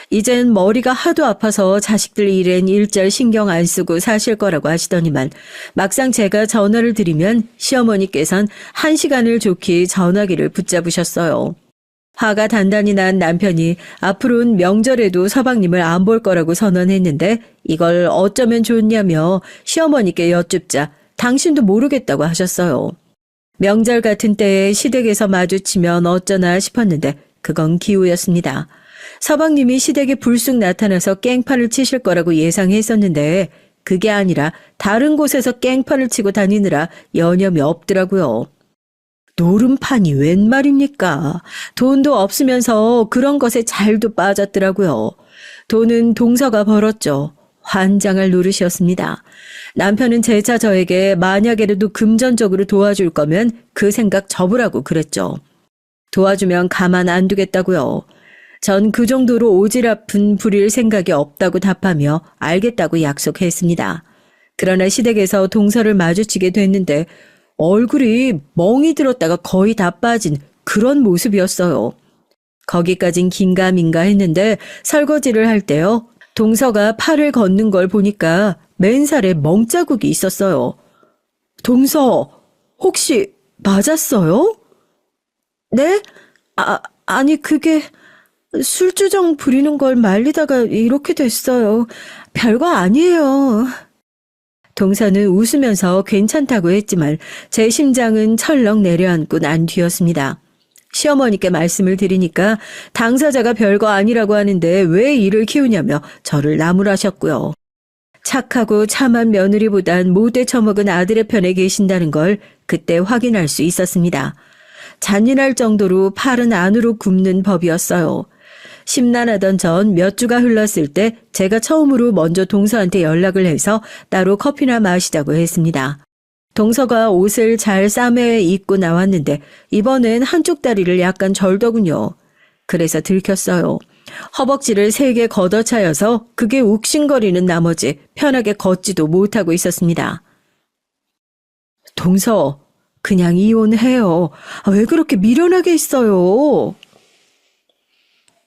이젠 머리가 하도 아파서 자식들 일엔 일절 신경 안 쓰고 사실 거라고 하시더니만 막상 제가 전화를 드리면 시어머니께선 1시간을 좋게 전화기를 붙잡으셨어요. 화가 단단히 난 남편이 앞으로는 명절에도 서방님을 안 볼 거라고 선언했는데 이걸 어쩌면 좋냐며 시어머니께 여쭙자 당신도 모르겠다고 하셨어요. 명절 같은 때에 시댁에서 마주치면 어쩌나 싶었는데 그건 기우였습니다. 서방님이 시댁에 불쑥 나타나서 깽판을 치실 거라고 예상했었는데 그게 아니라 다른 곳에서 깽판을 치고 다니느라 여념이 없더라고요. 노름판이 웬 말입니까? 돈도 없으면서 그런 것에 잘도 빠졌더라고요. 돈은 동서가 벌었죠. 환장할 노릇이었습니다. 남편은 재차 저에게 만약에라도 금전적으로 도와줄 거면 그 생각 접으라고 그랬죠. 도와주면 가만 안 두겠다고요. 전 그 정도로 오지랖은 부릴 생각이 없다고 답하며 알겠다고 약속했습니다. 그러나 시댁에서 동서를 마주치게 됐는데 얼굴이 멍이 들었다가 거의 다 빠진 그런 모습이었어요. 거기까진 긴가민가 했는데 설거지를 할 때요. 동서가 팔을 걷는 걸 보니까 맨살에 멍자국이 있었어요. 동서, 혹시 맞았어요? 네? 아니 그게 술주정 부리는 걸 말리다가 이렇게 됐어요. 별거 아니에요. 동서는 웃으면서 괜찮다고 했지만 제 심장은 철렁 내려앉고 난 뒤였습니다. 시어머니께 말씀을 드리니까 당사자가 별거 아니라고 하는데 왜 이를 키우냐며 저를 나무라셨고요. 착하고 참한 며느리보단 못돼 처먹은 아들의 편에 계신다는 걸 그때 확인할 수 있었습니다. 잔인할 정도로 팔은 안으로 굽는 법이었어요. 심란하던 전 몇 주가 흘렀을 때 제가 처음으로 먼저 동서한테 연락을 해서 따로 커피나 마시자고 했습니다. 동서가 옷을 잘 싸매 입고 나왔는데 이번엔 한쪽 다리를 약간 절더군요. 그래서 들켰어요. 허벅지를 3개 걷어차여서 그게 욱신거리는 나머지 편하게 걷지도 못하고 있었습니다. 동서, 그냥 이혼해요. 왜 그렇게 미련하게 있어요?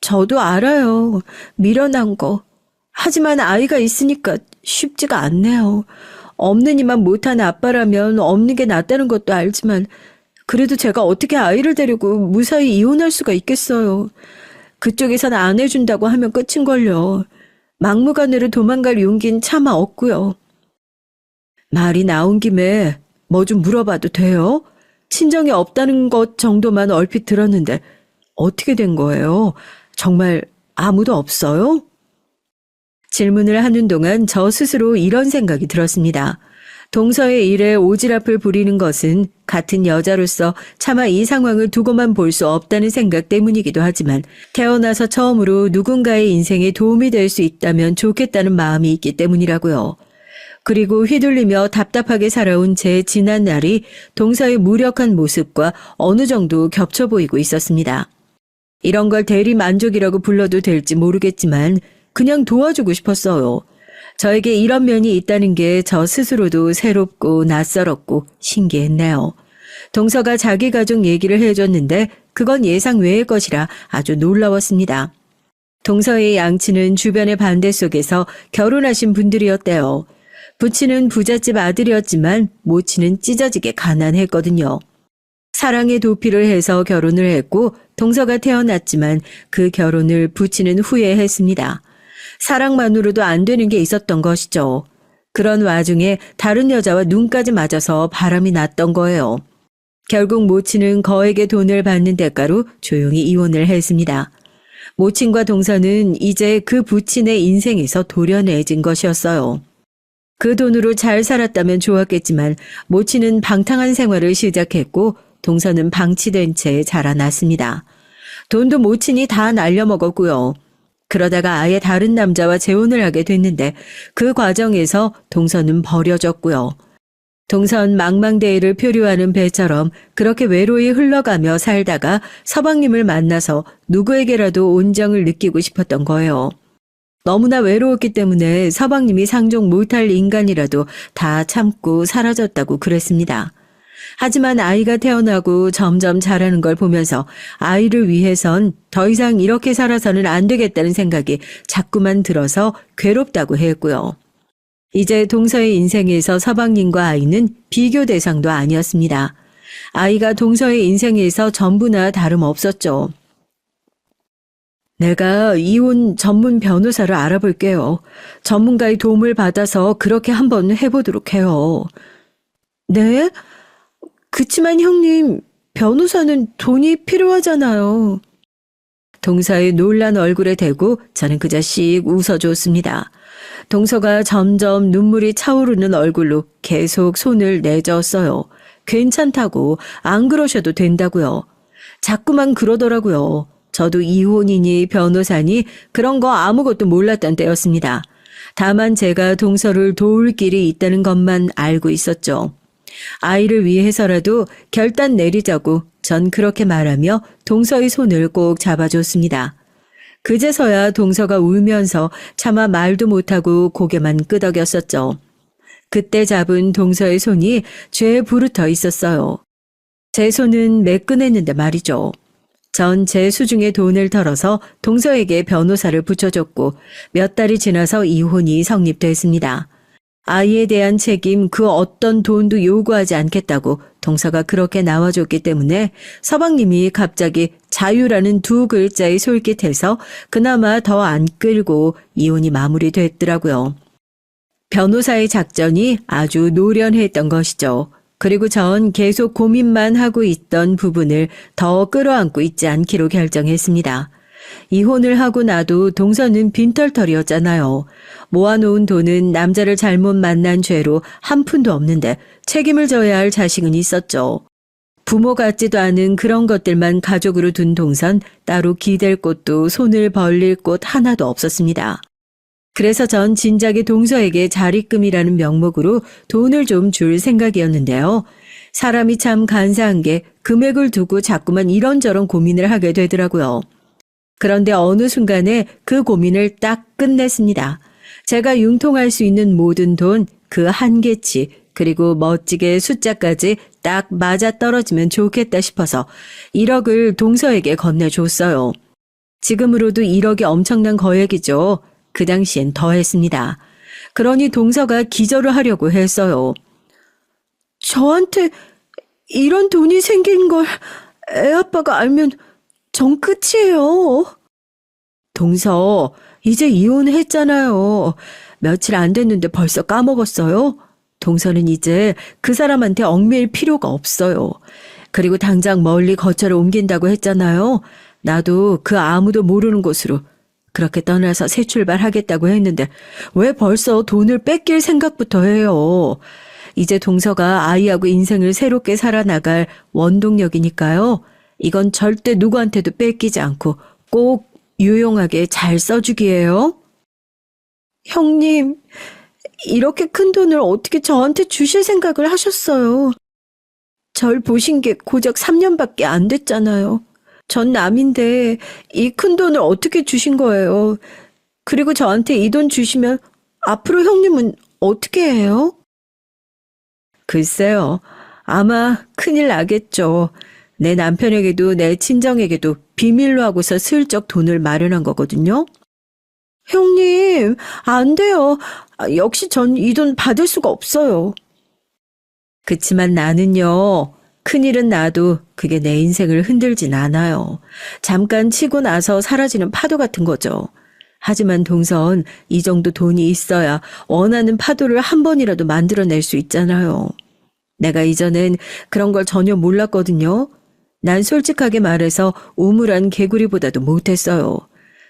저도 알아요. 미련한 거. 하지만 아이가 있으니까 쉽지가 않네요. 없는 이만 못한 아빠라면 없는 게 낫다는 것도 알지만 그래도 제가 어떻게 아이를 데리고 무사히 이혼할 수가 있겠어요. 그쪽에선 안 해준다고 하면 끝인걸요. 막무가내로 도망갈 용기는 차마 없고요. 말이 나온 김에 뭐 좀 물어봐도 돼요? 친정이 없다는 것 정도만 얼핏 들었는데 어떻게 된 거예요? 정말 아무도 없어요? 질문을 하는 동안 저 스스로 이런 생각이 들었습니다. 동서의 일에 오지랖을 부리는 것은 같은 여자로서 차마 이 상황을 두고만 볼 수 없다는 생각 때문이기도 하지만 태어나서 처음으로 누군가의 인생에 도움이 될 수 있다면 좋겠다는 마음이 있기 때문이라고요. 그리고 휘둘리며 답답하게 살아온 제 지난 날이 동서의 무력한 모습과 어느 정도 겹쳐 보이고 있었습니다. 이런 걸 대리 만족이라고 불러도 될지 모르겠지만 그냥 도와주고 싶었어요. 저에게 이런 면이 있다는 게 저 스스로도 새롭고 낯설었고 신기했네요. 동서가 자기 가족 얘기를 해줬는데 그건 예상 외의 것이라 아주 놀라웠습니다. 동서의 양치는 주변의 반대 속에서 결혼하신 분들이었대요. 부친은 부잣집 아들이었지만 모친은 찢어지게 가난했거든요. 사랑의 도피를 해서 결혼을 했고 동서가 태어났지만 그 결혼을 부친은 후회했습니다. 사랑만으로도 안 되는 게 있었던 것이죠. 그런 와중에 다른 여자와 눈까지 맞아서 바람이 났던 거예요. 결국 모친은 거액의 돈을 받는 대가로 조용히 이혼을 했습니다. 모친과 동서는 이제 그 부친의 인생에서 도려내진 것이었어요. 그 돈으로 잘 살았다면 좋았겠지만 모친은 방탕한 생활을 시작했고 동서는 방치된 채 자라났습니다. 돈도 모친이 다 날려먹었고요. 그러다가 아예 다른 남자와 재혼을 하게 됐는데 그 과정에서 동서는 버려졌고요. 동선 망망대해를 표류하는 배처럼 그렇게 외로이 흘러가며 살다가 서방님을 만나서 누구에게라도 온정을 느끼고 싶었던 거예요. 너무나 외로웠기 때문에 서방님이 상종 못할 인간이라도 다 참고 사라졌다고 그랬습니다. 하지만 아이가 태어나고 점점 자라는 걸 보면서 아이를 위해선 더 이상 이렇게 살아서는 안 되겠다는 생각이 자꾸만 들어서 괴롭다고 했고요. 이제 동서의 인생에서 서방님과 아이는 비교 대상도 아니었습니다. 아이가 동서의 인생에서 전부나 다름없었죠. 내가 이혼 전문 변호사를 알아볼게요. 전문가의 도움을 받아서 그렇게 한번 해보도록 해요. 네? 그치만 형님, 변호사는 돈이 필요하잖아요. 동서의 놀란 얼굴에 대고 저는 그저 씩 웃어줬습니다. 동서가 점점 눈물이 차오르는 얼굴로 계속 손을 내저었어요. 괜찮다고, 안 그러셔도 된다고요. 자꾸만 그러더라고요. 저도 이혼이니 변호사니 그런 거 아무것도 몰랐던 때였습니다. 다만 제가 동서를 도울 길이 있다는 것만 알고 있었죠. 아이를 위해서라도 결단 내리자고 전 그렇게 말하며 동서의 손을 꼭 잡아줬습니다. 그제서야 동서가 울면서 차마 말도 못하고 고개만 끄덕였었죠. 그때 잡은 동서의 손이 죄에 부르터 있었어요. 제 손은 매끈했는데 말이죠. 전 제 수중에 돈을 털어서 동서에게 변호사를 붙여줬고 몇 달이 지나서 이혼이 성립됐습니다. 아이에 대한 책임 그 어떤 돈도 요구하지 않겠다고 동서가 그렇게 나와줬기 때문에 서방님이 갑자기 자유라는 두 글자에 솔깃해서 그나마 더 안 끌고 이혼이 마무리됐더라고요. 변호사의 작전이 아주 노련했던 것이죠. 그리고 전 계속 고민만 하고 있던 부분을 더 끌어안고 있지 않기로 결정했습니다. 이혼을 하고 나도 동서는 빈털털이었잖아요. 모아놓은 돈은 남자를 잘못 만난 죄로 한 푼도 없는데 책임을 져야 할 자식은 있었죠. 부모 같지도 않은 그런 것들만 가족으로 둔 동선 따로 기댈 곳도 손을 벌릴 곳 하나도 없었습니다. 그래서 전 진작에 동서에게 자립금이라는 명목으로 돈을 좀 줄 생각이었는데요. 사람이 참 간사한 게 금액을 두고 자꾸만 이런저런 고민을 하게 되더라고요. 그런데 어느 순간에 그 고민을 딱 끝냈습니다. 제가 융통할 수 있는 모든 돈, 그 한계치, 그리고 멋지게 숫자까지 딱 맞아떨어지면 좋겠다 싶어서 1억을 동서에게 건네줬어요. 지금으로도 1억이 엄청난 거액이죠. 그 당시엔 더했습니다. 그러니 동서가 기절을 하려고 했어요. 저한테 이런 돈이 생긴 걸 애아빠가 알면 전 끝이에요. 동서, 이제 이혼했잖아요. 며칠 안 됐는데 벌써 까먹었어요? 동서는 이제 그 사람한테 얽매일 필요가 없어요. 그리고 당장 멀리 거처를 옮긴다고 했잖아요. 나도 그 아무도 모르는 곳으로 그렇게 떠나서 새 출발하겠다고 했는데 왜 벌써 돈을 뺏길 생각부터 해요. 이제 동서가 아이하고 인생을 새롭게 살아나갈 원동력이니까요. 이건 절대 누구한테도 뺏기지 않고 꼭 유용하게 잘 써주기예요. 형님, 이렇게 큰 돈을 어떻게 저한테 주실 생각을 하셨어요? 절 보신 게 고작 3년밖에 안 됐잖아요. 전 남인데 이 큰 돈을 어떻게 주신 거예요? 그리고 저한테 이 돈 주시면 앞으로 형님은 어떻게 해요? 글쎄요. 아마 큰일 나겠죠. 내 남편에게도 내 친정에게도 비밀로 하고서 슬쩍 돈을 마련한 거거든요. 형님, 안 돼요. 역시 전 이 돈 받을 수가 없어요. 그치만 나는요. 큰일은 나도 그게 내 인생을 흔들진 않아요. 잠깐 치고 나서 사라지는 파도 같은 거죠. 하지만 동선, 이 정도 돈이 있어야 원하는 파도를 한 번이라도 만들어낼 수 있잖아요. 내가 이전엔 그런 걸 전혀 몰랐거든요. 난 솔직하게 말해서 우물한 개구리보다도 못했어요.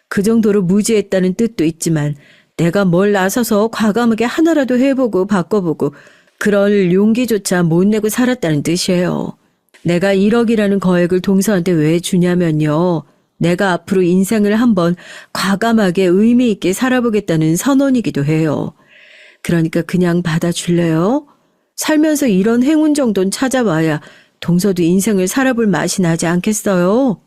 그 정도로 무지했다는 뜻도 있지만 내가 뭘 나서서 과감하게 하나라도 해보고 바꿔보고 그럴 용기조차 못 내고 살았다는 뜻이에요. 내가 1억이라는 거액을 동서한테 왜 주냐면요. 내가 앞으로 인생을 한번 과감하게 의미 있게 살아보겠다는 선언이기도 해요. 그러니까 그냥 받아줄래요? 살면서 이런 행운 정도는 찾아와야 동서도 인생을 살아볼 맛이 나지 않겠어요?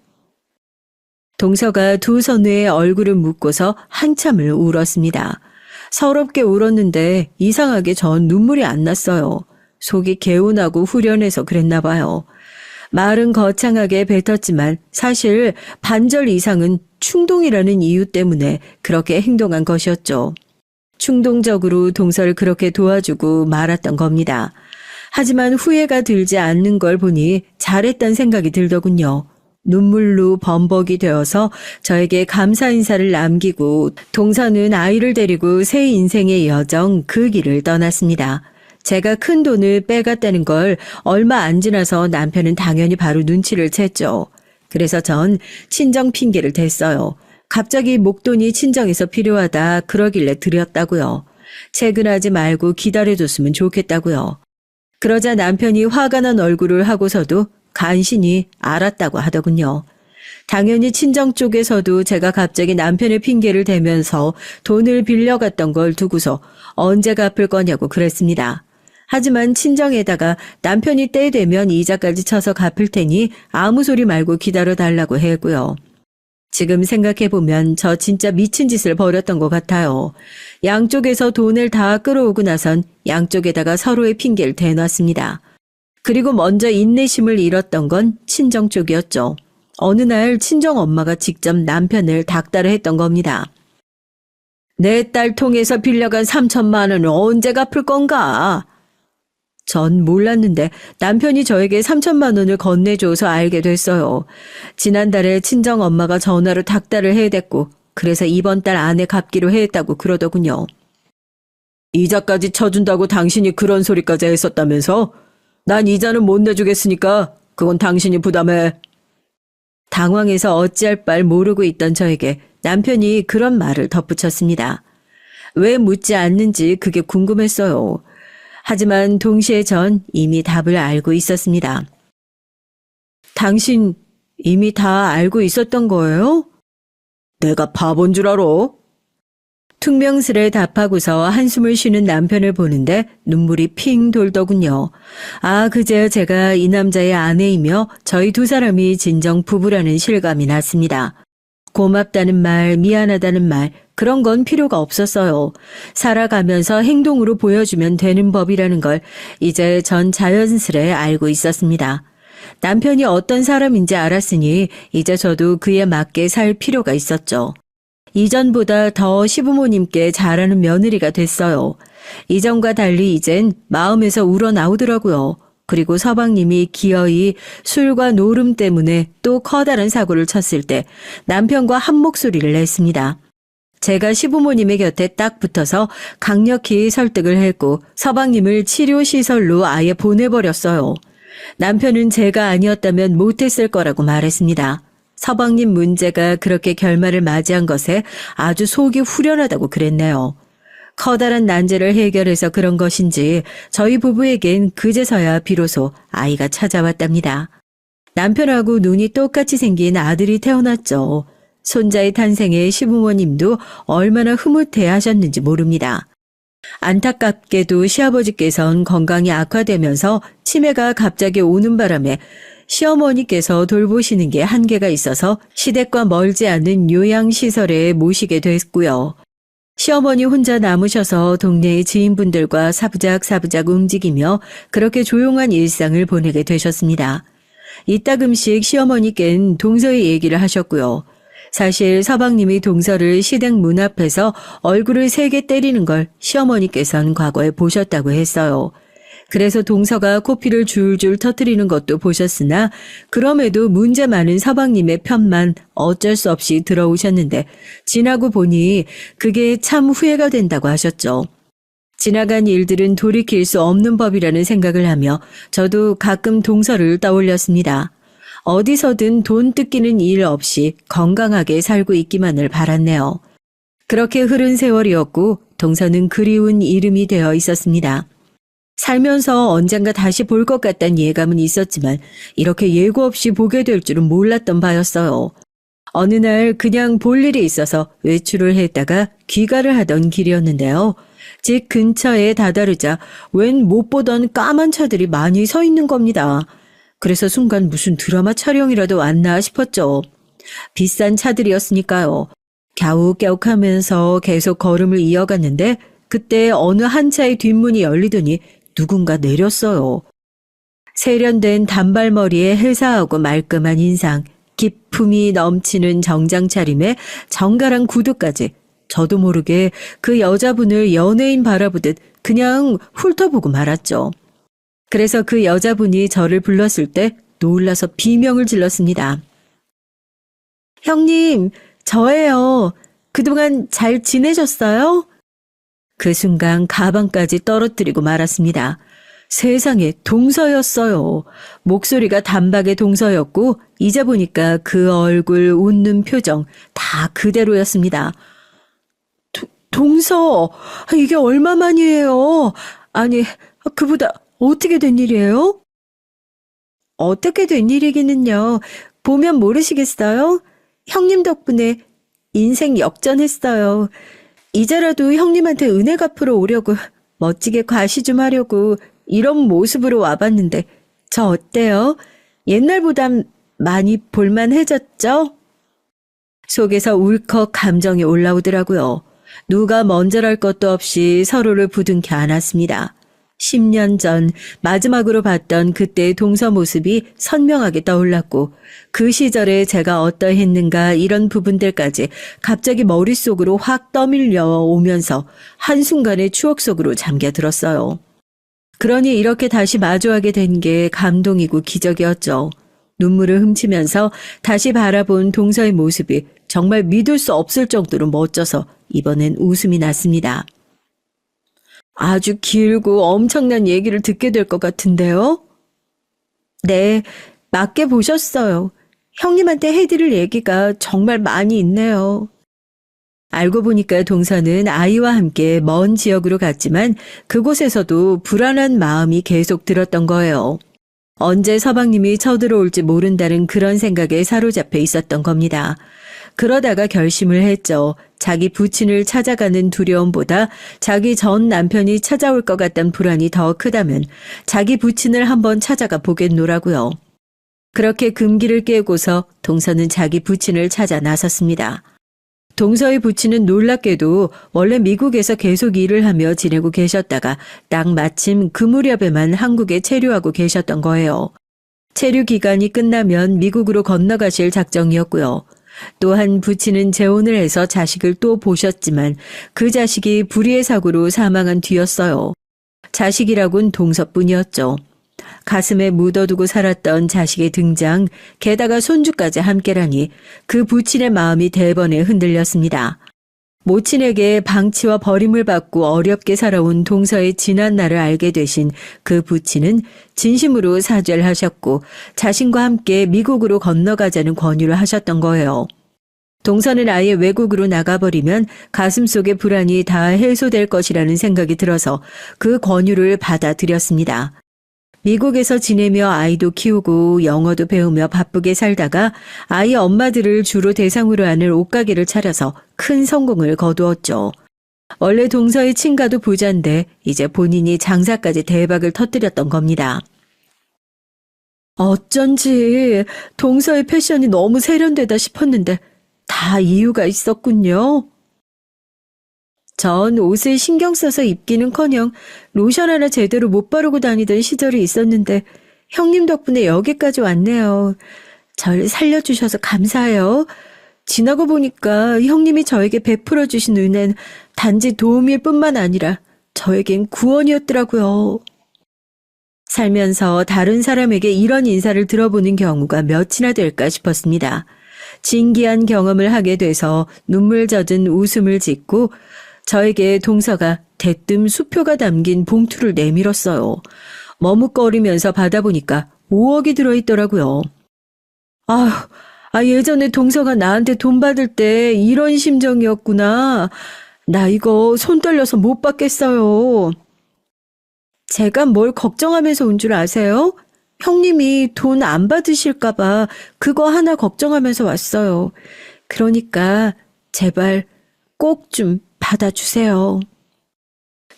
동서가 두 선우의 얼굴을 묶고서 한참을 울었습니다. 서럽게 울었는데 이상하게 전 눈물이 안 났어요. 속이 개운하고 후련해서 그랬나 봐요. 말은 거창하게 뱉었지만 사실 반절 이상은 충동이라는 이유 때문에 그렇게 행동한 것이었죠. 충동적으로 동서를 그렇게 도와주고 말았던 겁니다. 하지만 후회가 들지 않는 걸 보니 잘했다는 생각이 들더군요. 눈물로 범벅이 되어서 저에게 감사 인사를 남기고 동서는 아이를 데리고 새 인생의 여정 그 길을 떠났습니다. 제가 큰 돈을 빼갔다는 걸 얼마 안 지나서 남편은 당연히 바로 눈치를 챘죠. 그래서 전 친정 핑계를 댔어요. 갑자기 목돈이 친정에서 필요하다 그러길래 드렸다고요. 채근하지 말고 기다려줬으면 좋겠다고요. 그러자 남편이 화가 난 얼굴을 하고서도 간신히 알았다고 하더군요. 당연히 친정 쪽에서도 제가 갑자기 남편의 핑계를 대면서 돈을 빌려갔던 걸 두고서 언제 갚을 거냐고 그랬습니다. 하지만 친정에다가 남편이 때 되면 이자까지 쳐서 갚을 테니 아무 소리 말고 기다려달라고 했고요. 지금 생각해보면 저 진짜 미친 짓을 벌였던 것 같아요. 양쪽에서 돈을 다 끌어오고 나선 양쪽에다가 서로의 핑계를 대놨습니다. 그리고 먼저 인내심을 잃었던 건 친정 쪽이었죠. 어느 날 친정 엄마가 직접 남편을 닥달을 했던 겁니다. 내 딸 통해서 빌려간 3천만 원을 언제 갚을 건가? 전 몰랐는데 남편이 저에게 3천만 원을 건네줘서 알게 됐어요. 지난달에 친정 엄마가 전화로 닥달을 해댔고 그래서 이번 달 안에 갚기로 했다고 그러더군요. 이자까지 쳐준다고 당신이 그런 소리까지 했었다면서? 난 이자는 못 내주겠으니까 그건 당신이 부담해. 당황해서 어찌할 바를 모르고 있던 저에게 남편이 그런 말을 덧붙였습니다. 왜 묻지 않는지 그게 궁금했어요. 하지만 동시에 전 이미 답을 알고 있었습니다. 당신 이미 다 알고 있었던 거예요? 내가 바본 줄 알아? 퉁명스레 답하고서 한숨을 쉬는 남편을 보는데 눈물이 핑 돌더군요. 아, 그제야 제가 이 남자의 아내이며 저희 두 사람이 진정 부부라는 실감이 났습니다. 고맙다는 말, 미안하다는 말, 그런 건 필요가 없었어요. 살아가면서 행동으로 보여주면 되는 법이라는 걸 이제 전 자연스레 알고 있었습니다. 남편이 어떤 사람인지 알았으니 이제 저도 그에 맞게 살 필요가 있었죠. 이전보다 더 시부모님께 잘하는 며느리가 됐어요. 이전과 달리 이젠 마음에서 우러나오더라고요. 그리고 서방님이 기어이 술과 노름 때문에 또 커다란 사고를 쳤을 때 남편과 한 목소리를 냈습니다. 제가 시부모님의 곁에 딱 붙어서 강력히 설득을 했고 서방님을 치료시설로 아예 보내버렸어요. 남편은 제가 아니었다면 못했을 거라고 말했습니다. 서방님 문제가 그렇게 결말을 맞이한 것에 아주 속이 후련하다고 그랬네요. 커다란 난제를 해결해서 그런 것인지 저희 부부에겐 그제서야 비로소 아이가 찾아왔답니다. 남편하고 눈이 똑같이 생긴 아들이 태어났죠. 손자의 탄생에 시부모님도 얼마나 흐뭇해하셨는지 모릅니다. 안타깝게도 시아버지께선 건강이 악화되면서 치매가 갑자기 오는 바람에 시어머니께서 돌보시는 게 한계가 있어서 시댁과 멀지 않은 요양시설에 모시게 됐고요. 시어머니 혼자 남으셔서 동네의 지인분들과 사부작사부작 움직이며 그렇게 조용한 일상을 보내게 되셨습니다. 이따금씩 시어머니께는 동서의 얘기를 하셨고요. 사실 서방님이 동서를 시댁 문 앞에서 얼굴을 세게 때리는 걸 시어머니께서는 과거에 보셨다고 했어요. 그래서 동서가 코피를 줄줄 터뜨리는 것도 보셨으나 그럼에도 문제 많은 서방님의 편만 어쩔 수 없이 들어오셨는데 지나고 보니 그게 참 후회가 된다고 하셨죠. 지나간 일들은 돌이킬 수 없는 법이라는 생각을 하며 저도 가끔 동서를 떠올렸습니다. 어디서든 돈 뜯기는 일 없이 건강하게 살고 있기만을 바랐네요. 그렇게 흐른 세월이었고 동서는 그리운 이름이 되어 있었습니다. 살면서 언젠가 다시 볼 것 같다는 예감은 있었지만 이렇게 예고 없이 보게 될 줄은 몰랐던 바였어요. 어느 날 그냥 볼 일이 있어서 외출을 했다가 귀가를 하던 길이었는데요. 집 근처에 다다르자 웬 못 보던 까만 차들이 많이 서 있는 겁니다. 그래서 순간 무슨 드라마 촬영이라도 왔나 싶었죠. 비싼 차들이었으니까요. 갸욱갸욱하면서 계속 걸음을 이어갔는데 그때 어느 한 차의 뒷문이 열리더니 누군가 내렸어요. 세련된 단발머리에 회사하고 말끔한 인상, 기품이 넘치는 정장 차림에 정갈한 구두까지 저도 모르게 그 여자분을 연예인 바라보듯 그냥 훑어보고 말았죠. 그래서 그 여자분이 저를 불렀을 때 놀라서 비명을 질렀습니다. 형님, 저예요. 그동안 잘 지내셨어요? 그 순간 가방까지 떨어뜨리고 말았습니다. 세상에 동서였어요. 목소리가 단박에 동서였고 이제 보니까 그 얼굴 웃는 표정 다 그대로였습니다. 동서, 이게 얼마만이에요? 아니, 그보다 어떻게 된 일이에요? 어떻게 된 일이기는요. 보면 모르시겠어요? 형님 덕분에 인생 역전했어요. 이제라도 형님한테 은혜 갚으러 오려고 멋지게 과시 좀 하려고 이런 모습으로 와봤는데 저 어때요? 옛날보단 많이 볼만해졌죠? 속에서 울컥 감정이 올라오더라고요. 누가 먼저랄 것도 없이 서로를 부둥켜 안았습니다. 10년 전 마지막으로 봤던 그때의 동서 모습이 선명하게 떠올랐고 그 시절에 제가 어떠했는가 이런 부분들까지 갑자기 머릿속으로 확 떠밀려 오면서 한순간에 추억 속으로 잠겨들었어요. 그러니 이렇게 다시 마주하게 된 게 감동이고 기적이었죠. 눈물을 훔치면서 다시 바라본 동서의 모습이 정말 믿을 수 없을 정도로 멋져서 이번엔 웃음이 났습니다. 아주 길고 엄청난 얘기를 듣게 될 것 같은데요? 네, 맞게 보셨어요. 형님한테 해드릴 얘기가 정말 많이 있네요. 알고 보니까 동서는 아이와 함께 먼 지역으로 갔지만 그곳에서도 불안한 마음이 계속 들었던 거예요. 언제 서방님이 쳐들어올지 모른다는 그런 생각에 사로잡혀 있었던 겁니다. 그러다가 결심을 했죠. 자기 부친을 찾아가는 두려움보다 자기 전 남편이 찾아올 것 같다는 불안이 더 크다면 자기 부친을 한번 찾아가 보겠노라고요. 그렇게 금기를 깨고서 동서는 자기 부친을 찾아 나섰습니다. 동서의 부친은 놀랍게도 원래 미국에서 계속 일을 하며 지내고 계셨다가 딱 마침 그 무렵에만 한국에 체류하고 계셨던 거예요. 체류 기간이 끝나면 미국으로 건너가실 작정이었고요. 또한 부친은 재혼을 해서 자식을 또 보셨지만 그 자식이 불의의 사고로 사망한 뒤였어요. 자식이라곤 동서뿐이었죠. 가슴에 묻어두고 살았던 자식의 등장, 게다가 손주까지 함께라니 그 부친의 마음이 대번에 흔들렸습니다. 모친에게 방치와 버림을 받고 어렵게 살아온 동서의 지난 날을 알게 되신 그 부친은 진심으로 사죄를 하셨고 자신과 함께 미국으로 건너가자는 권유를 하셨던 거예요. 동서는 아예 외국으로 나가버리면 가슴속의 불안이 다 해소될 것이라는 생각이 들어서 그 권유를 받아들였습니다. 미국에서 지내며 아이도 키우고 영어도 배우며 바쁘게 살다가 아이 엄마들을 주로 대상으로 하는 옷가게를 차려서 큰 성공을 거두었죠. 원래 동서의 친가도 부자인데 이제 본인이 장사까지 대박을 터뜨렸던 겁니다. 어쩐지 동서의 패션이 너무 세련되다 싶었는데 다 이유가 있었군요. 전 옷을 신경 써서 입기는커녕 로션 하나 제대로 못 바르고 다니던 시절이 있었는데 형님 덕분에 여기까지 왔네요. 절 살려주셔서 감사해요. 지나고 보니까 형님이 저에게 베풀어 주신 은혜는 단지 도움일 뿐만 아니라 저에겐 구원이었더라고요. 살면서 다른 사람에게 이런 인사를 들어보는 경우가 몇이나 될까 싶었습니다. 진기한 경험을 하게 돼서 눈물 젖은 웃음을 짓고 저에게 동서가 대뜸 수표가 담긴 봉투를 내밀었어요. 머뭇거리면서 받아보니까 5억이 들어있더라고요. 예전에 동서가 나한테 돈 받을 때 이런 심정이었구나. 나 이거 손 떨려서 못 받겠어요. 제가 뭘 걱정하면서 온 줄 아세요? 형님이 돈 안 받으실까봐 그거 하나 걱정하면서 왔어요. 그러니까 제발 꼭 좀 받아주세요.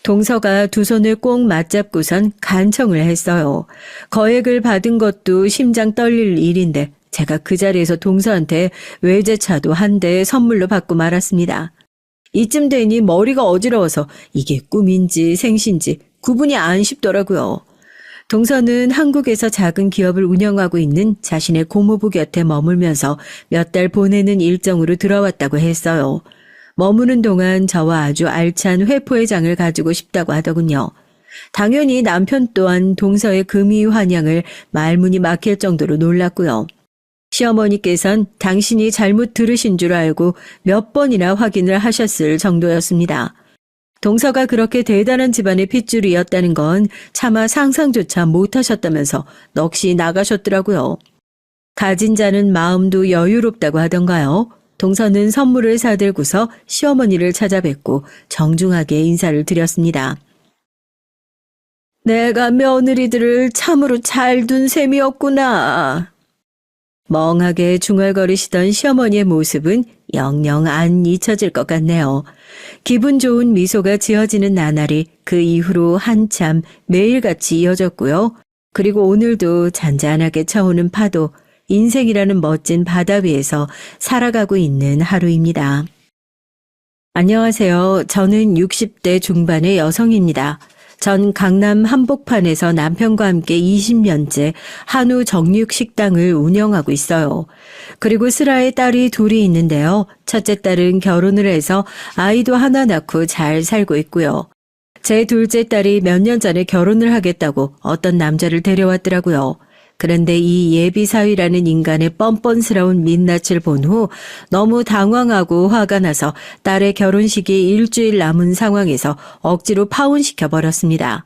동서가 두 손을 꼭 맞잡고선 간청을 했어요. 거액을 받은 것도 심장 떨릴 일인데 제가 그 자리에서 동서한테 외제차도 한 대 선물로 받고 말았습니다. 이쯤 되니 머리가 어지러워서 이게 꿈인지 생신지 구분이 안 쉽더라고요. 동서는 한국에서 작은 기업을 운영하고 있는 자신의 고모부 곁에 머물면서 몇 달 보내는 일정으로 들어왔다고 했어요. 머무는 동안 저와 아주 알찬 회포의 장을 가지고 싶다고 하더군요. 당연히 남편 또한 동서의 금이 환영을 말문이 막힐 정도로 놀랐고요. 시어머니께선 당신이 잘못 들으신 줄 알고 몇 번이나 확인을 하셨을 정도였습니다. 동서가 그렇게 대단한 집안의 핏줄이었다는 건 차마 상상조차 못하셨다면서 넋이 나가셨더라고요. 가진 자는 마음도 여유롭다고 하던가요. 동서는 선물을 사들고서 시어머니를 찾아뵙고 정중하게 인사를 드렸습니다. 내가 며느리들을 참으로 잘 둔 셈이었구나. 멍하게 중얼거리시던 시어머니의 모습은 영영 안 잊혀질 것 같네요. 기분 좋은 미소가 지어지는 나날이 그 이후로 한참 매일같이 이어졌고요. 그리고 오늘도 잔잔하게 쳐오는 파도, 인생이라는 멋진 바다 위에서 살아가고 있는 하루입니다. 안녕하세요. 저는 60대 중반의 여성입니다. 전 강남 한복판에서 남편과 함께 20년째 한우 정육 식당을 운영하고 있어요. 그리고 슬아의 딸이 둘이 있는데요. 첫째 딸은 결혼을 해서 아이도 하나 낳고 잘 살고 있고요. 제 둘째 딸이 몇 년 전에 결혼을 하겠다고 어떤 남자를 데려왔더라고요. 그런데 이 예비사위라는 인간의 뻔뻔스러운 민낯을 본 후 너무 당황하고 화가 나서 딸의 결혼식이 일주일 남은 상황에서 억지로 파혼시켜버렸습니다.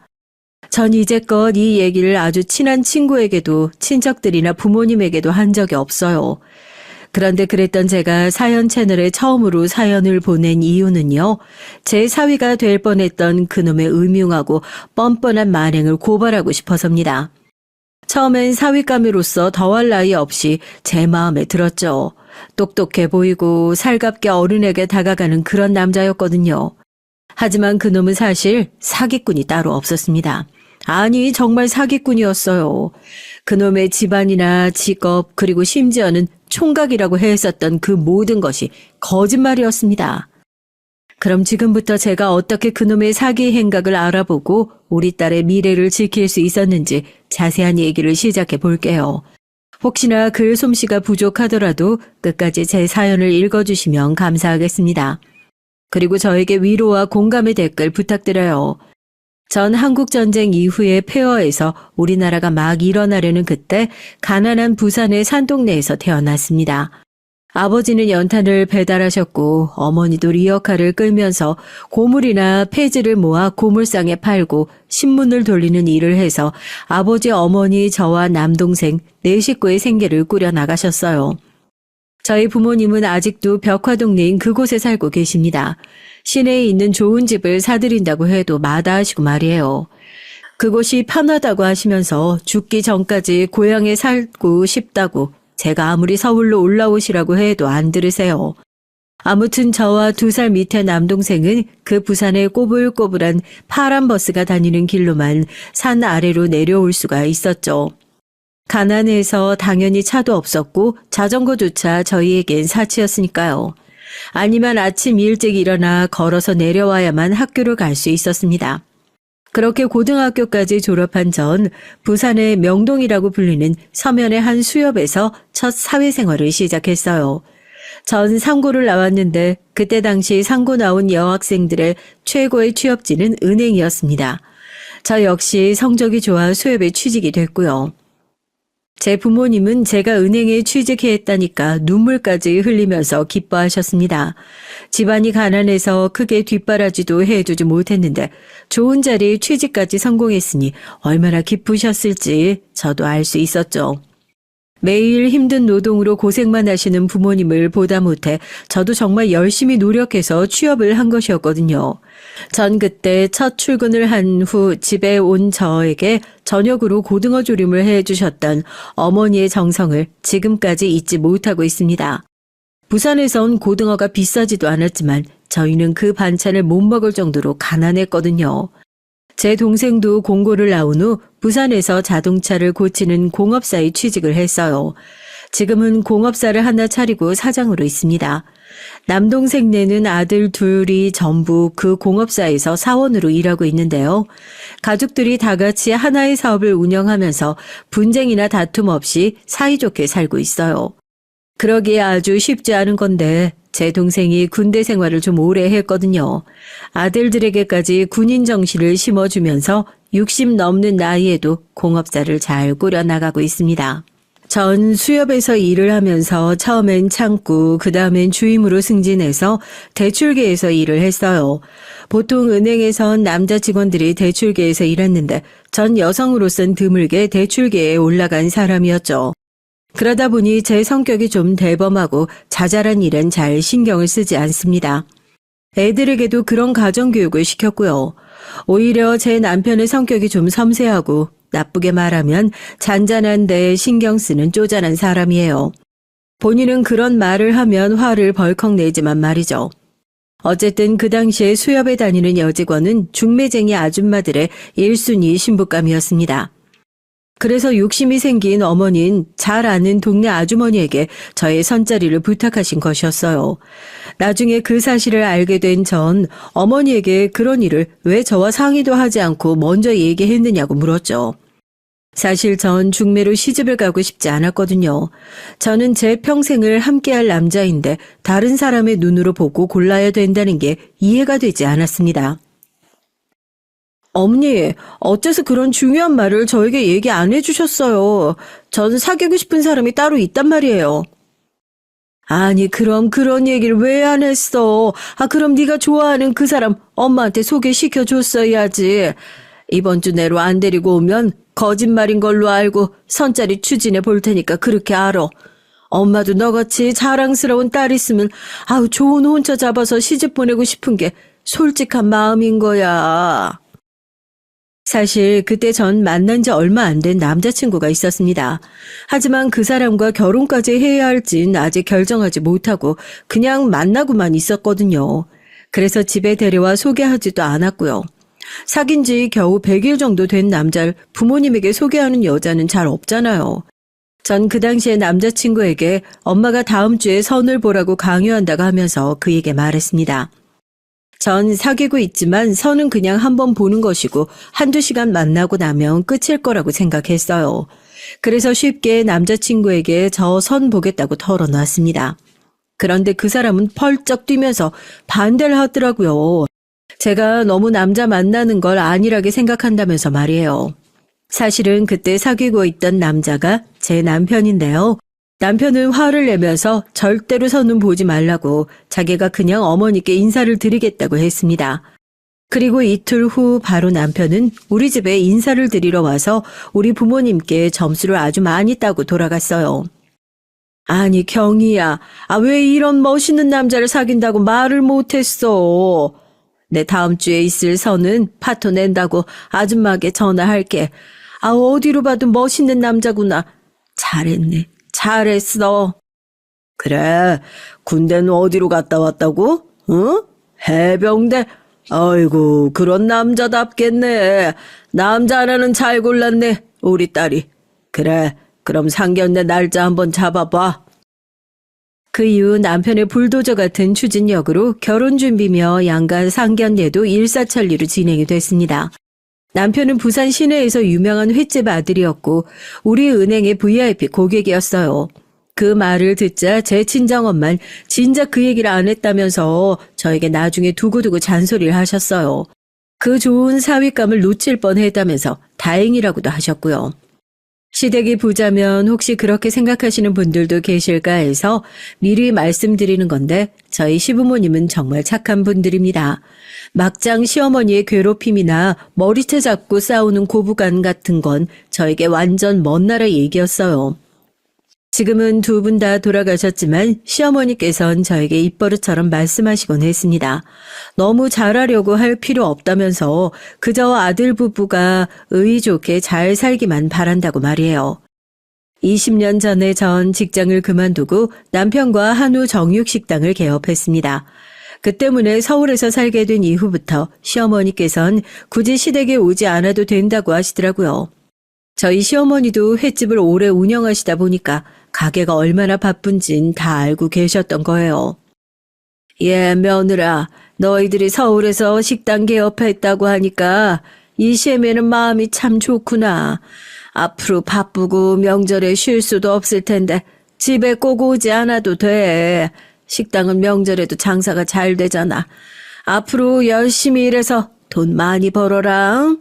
전 이제껏 이 얘기를 아주 친한 친구에게도 친척들이나 부모님에게도 한 적이 없어요. 그런데 그랬던 제가 사연 채널에 처음으로 사연을 보낸 이유는요. 제 사위가 될 뻔했던 그놈의 음흉하고 뻔뻔한 만행을 고발하고 싶어서입니다. 처음엔 사윗감으로서 더할 나위 없이 제 마음에 들었죠. 똑똑해 보이고 살갑게 어른에게 다가가는 그런 남자였거든요. 하지만 그놈은 사실 사기꾼이 따로 없었습니다. 아니 정말 사기꾼이었어요. 그놈의 집안이나 직업 그리고 심지어는 총각이라고 했었던 그 모든 것이 거짓말이었습니다. 그럼 지금부터 제가 어떻게 그놈의 사기 행각을 알아보고 우리 딸의 미래를 지킬 수 있었는지 자세한 얘기를 시작해 볼게요. 혹시나 글 솜씨가 부족하더라도 끝까지 제 사연을 읽어주시면 감사하겠습니다. 그리고 저에게 위로와 공감의 댓글 부탁드려요. 전 한국전쟁 이후에 폐허에서 우리나라가 막 일어나려는 그때 가난한 부산의 산동네에서 태어났습니다. 아버지는 연탄을 배달하셨고 어머니도 리어카를 끌면서 고물이나 폐지를 모아 고물상에 팔고 신문을 돌리는 일을 해서 아버지, 어머니, 저와 남동생 4식구의 생계를 꾸려 나가셨어요. 저희 부모님은 아직도 벽화동네인 그곳에 살고 계십니다. 시내에 있는 좋은 집을 사드린다고 해도 마다하시고 말이에요. 그곳이 편하다고 하시면서 죽기 전까지 고향에 살고 싶다고 제가 아무리 서울로 올라오시라고 해도 안 들으세요. 아무튼 저와 2살 밑에 남동생은 그 부산의 꼬불꼬불한 파란 버스가 다니는 길로만 산 아래로 내려올 수가 있었죠. 가난해서 당연히 차도 없었고 자전거조차 저희에겐 사치였으니까요. 아니면 아침 일찍 일어나 걸어서 내려와야만 학교를 갈 수 있었습니다. 그렇게 고등학교까지 졸업한 전 부산의 명동이라고 불리는 서면의 한 수협에서 첫 사회생활을 시작했어요. 전 상고를 나왔는데 그때 당시 상고 나온 여학생들의 최고의 취업지는 은행이었습니다. 저 역시 성적이 좋아 수협에 취직이 됐고요. 제 부모님은 제가 은행에 취직했다니까 눈물까지 흘리면서 기뻐하셨습니다. 집안이 가난해서 크게 뒷바라지도 해주지 못했는데 좋은 자리에 취직까지 성공했으니 얼마나 기쁘셨을지 저도 알 수 있었죠. 매일 힘든 노동으로 고생만 하시는 부모님을 보다 못해 저도 정말 열심히 노력해서 취업을 한 것이었거든요. 전 그때 첫 출근을 한 후 집에 온 저에게 저녁으로 고등어 조림을 해주셨던 어머니의 정성을 지금까지 잊지 못하고 있습니다. 부산에선 고등어가 비싸지도 않았지만 저희는 그 반찬을 못 먹을 정도로 가난했거든요. 제 동생도 공고를 나온 후 부산에서 자동차를 고치는 공업사에 취직을 했어요. 지금은 공업사를 하나 차리고 사장으로 있습니다. 남동생네는 아들 둘이 전부 그 공업사에서 사원으로 일하고 있는데요. 가족들이 다 같이 하나의 사업을 운영하면서 분쟁이나 다툼 없이 사이좋게 살고 있어요. 그러기에 아주 쉽지 않은 건데 제 동생이 군대 생활을 좀 오래 했거든요. 아들들에게까지 군인 정신을 심어주면서 60 넘는 나이에도 공업사를 잘 꾸려나가고 있습니다. 전 수협에서 일을 하면서 처음엔 창구, 그 다음엔 주임으로 승진해서 대출계에서 일을 했어요. 보통 은행에선 남자 직원들이 대출계에서 일했는데 전 여성으로선 드물게 대출계에 올라간 사람이었죠. 그러다 보니 제 성격이 좀 대범하고 자잘한 일은 잘 신경을 쓰지 않습니다. 애들에게도 그런 가정교육을 시켰고요. 오히려 제 남편의 성격이 좀 섬세하고 나쁘게 말하면 잔잔한 데에 신경 쓰는 쪼잔한 사람이에요. 본인은 그런 말을 하면 화를 벌컥 내지만 말이죠. 어쨌든 그 당시에 수협에 다니는 여직원은 중매쟁이 아줌마들의 1순위 신부감이었습니다. 그래서 욕심이 생긴 어머니는 잘 아는 동네 아주머니에게 저의 선자리를 부탁하신 것이었어요. 나중에 그 사실을 알게 된 전 어머니에게 그런 일을 왜 저와 상의도 하지 않고 먼저 얘기했느냐고 물었죠. 사실 전 중매로 시집을 가고 싶지 않았거든요. 저는 제 평생을 함께할 남자인데 다른 사람의 눈으로 보고 골라야 된다는 게 이해가 되지 않았습니다. 어머니, 어째서 그런 중요한 말을 저에게 얘기 안 해주셨어요. 저는 사귀고 싶은 사람이 따로 있단 말이에요. 아니, 그럼 그런 얘기를 왜 안 했어? 그럼 네가 좋아하는 그 사람 엄마한테 소개시켜줬어야지. 이번 주 내로 안 데리고 오면 거짓말인 걸로 알고 선자리 추진해 볼 테니까 그렇게 알아. 엄마도 너같이 자랑스러운 딸 있으면 좋은 혼처 잡아서 시집 보내고 싶은 게 솔직한 마음인 거야. 사실 그때 전 만난 지 얼마 안 된 남자친구가 있었습니다. 하지만 그 사람과 결혼까지 해야 할진 아직 결정하지 못하고 그냥 만나고만 있었거든요. 그래서 집에 데려와 소개하지도 않았고요. 사귄 지 겨우 100일 정도 된 남자를 부모님에게 소개하는 여자는 잘 없잖아요. 전 그 당시에 남자친구에게 엄마가 다음 주에 선을 보라고 강요한다고 하면서 그에게 말했습니다. 전 사귀고 있지만 선은 그냥 한번 보는 것이고 한두 시간 만나고 나면 끝일 거라고 생각했어요. 그래서 쉽게 남자친구에게 저 선 보겠다고 털어놨습니다. 그런데 그 사람은 펄쩍 뛰면서 반대를 하더라고요. 제가 너무 남자 만나는 걸 안일하게 생각한다면서 말이에요. 사실은 그때 사귀고 있던 남자가 제 남편인데요. 남편은 화를 내면서 절대로 선은 보지 말라고 자기가 그냥 어머니께 인사를 드리겠다고 했습니다. 그리고 이틀 후 바로 남편은 우리 집에 인사를 드리러 와서 우리 부모님께 점수를 아주 많이 따고 돌아갔어요. 아니 경희야, 왜 이런 멋있는 남자를 사귄다고 말을 못했어. 내 다음 주에 있을 선은 파토 낸다고 아줌마에게 전화할게. 어디로 봐도 멋있는 남자구나. 잘했네. 잘했어. 그래, 군대는 어디로 갔다 왔다고? 응? 해병대? 아이고, 그런 남자답겠네. 남자 하나는 잘 골랐네, 우리 딸이. 그래, 그럼 상견례 날짜 한번 잡아봐. 그 이후 남편의 불도저 같은 추진력으로 결혼 준비며 양가 상견례도 일사천리로 진행이 됐습니다. 남편은 부산 시내에서 유명한 횟집 아들이었고 우리 은행의 VIP 고객이었어요. 그 말을 듣자 제 친정엄만 진작 그 얘기를 안 했다면서 저에게 나중에 두고두고 잔소리를 하셨어요. 그 좋은 사위감을 놓칠 뻔했다면서 다행이라고도 하셨고요. 시댁이 부자면 혹시 그렇게 생각하시는 분들도 계실까 해서 미리 말씀드리는 건데 저희 시부모님은 정말 착한 분들입니다. 막장 시어머니의 괴롭힘이나 머리채 잡고 싸우는 고부간 같은 건 저에게 완전 먼 나라 얘기였어요. 지금은 두 분 다 돌아가셨지만 시어머니께선 저에게 입버릇처럼 말씀하시곤 했습니다. 너무 잘하려고 할 필요 없다면서 그저 아들 부부가 의의 좋게 잘 살기만 바란다고 말이에요. 20년 전에 전 직장을 그만두고 남편과 한우 정육식당을 개업했습니다. 그 때문에 서울에서 살게 된 이후부터 시어머니께선 굳이 시댁에 오지 않아도 된다고 하시더라고요. 저희 시어머니도 횟집을 오래 운영하시다 보니까 가게가 얼마나 바쁜진 다 알고 계셨던 거예요. 예, 며느라, 너희들이 서울에서 식당 개업했다고 하니까 이 시에는 마음이 참 좋구나. 앞으로 바쁘고 명절에 쉴 수도 없을 텐데 집에 꼭 오지 않아도 돼. 식당은 명절에도 장사가 잘 되잖아. 앞으로 열심히 일해서 돈 많이 벌어라.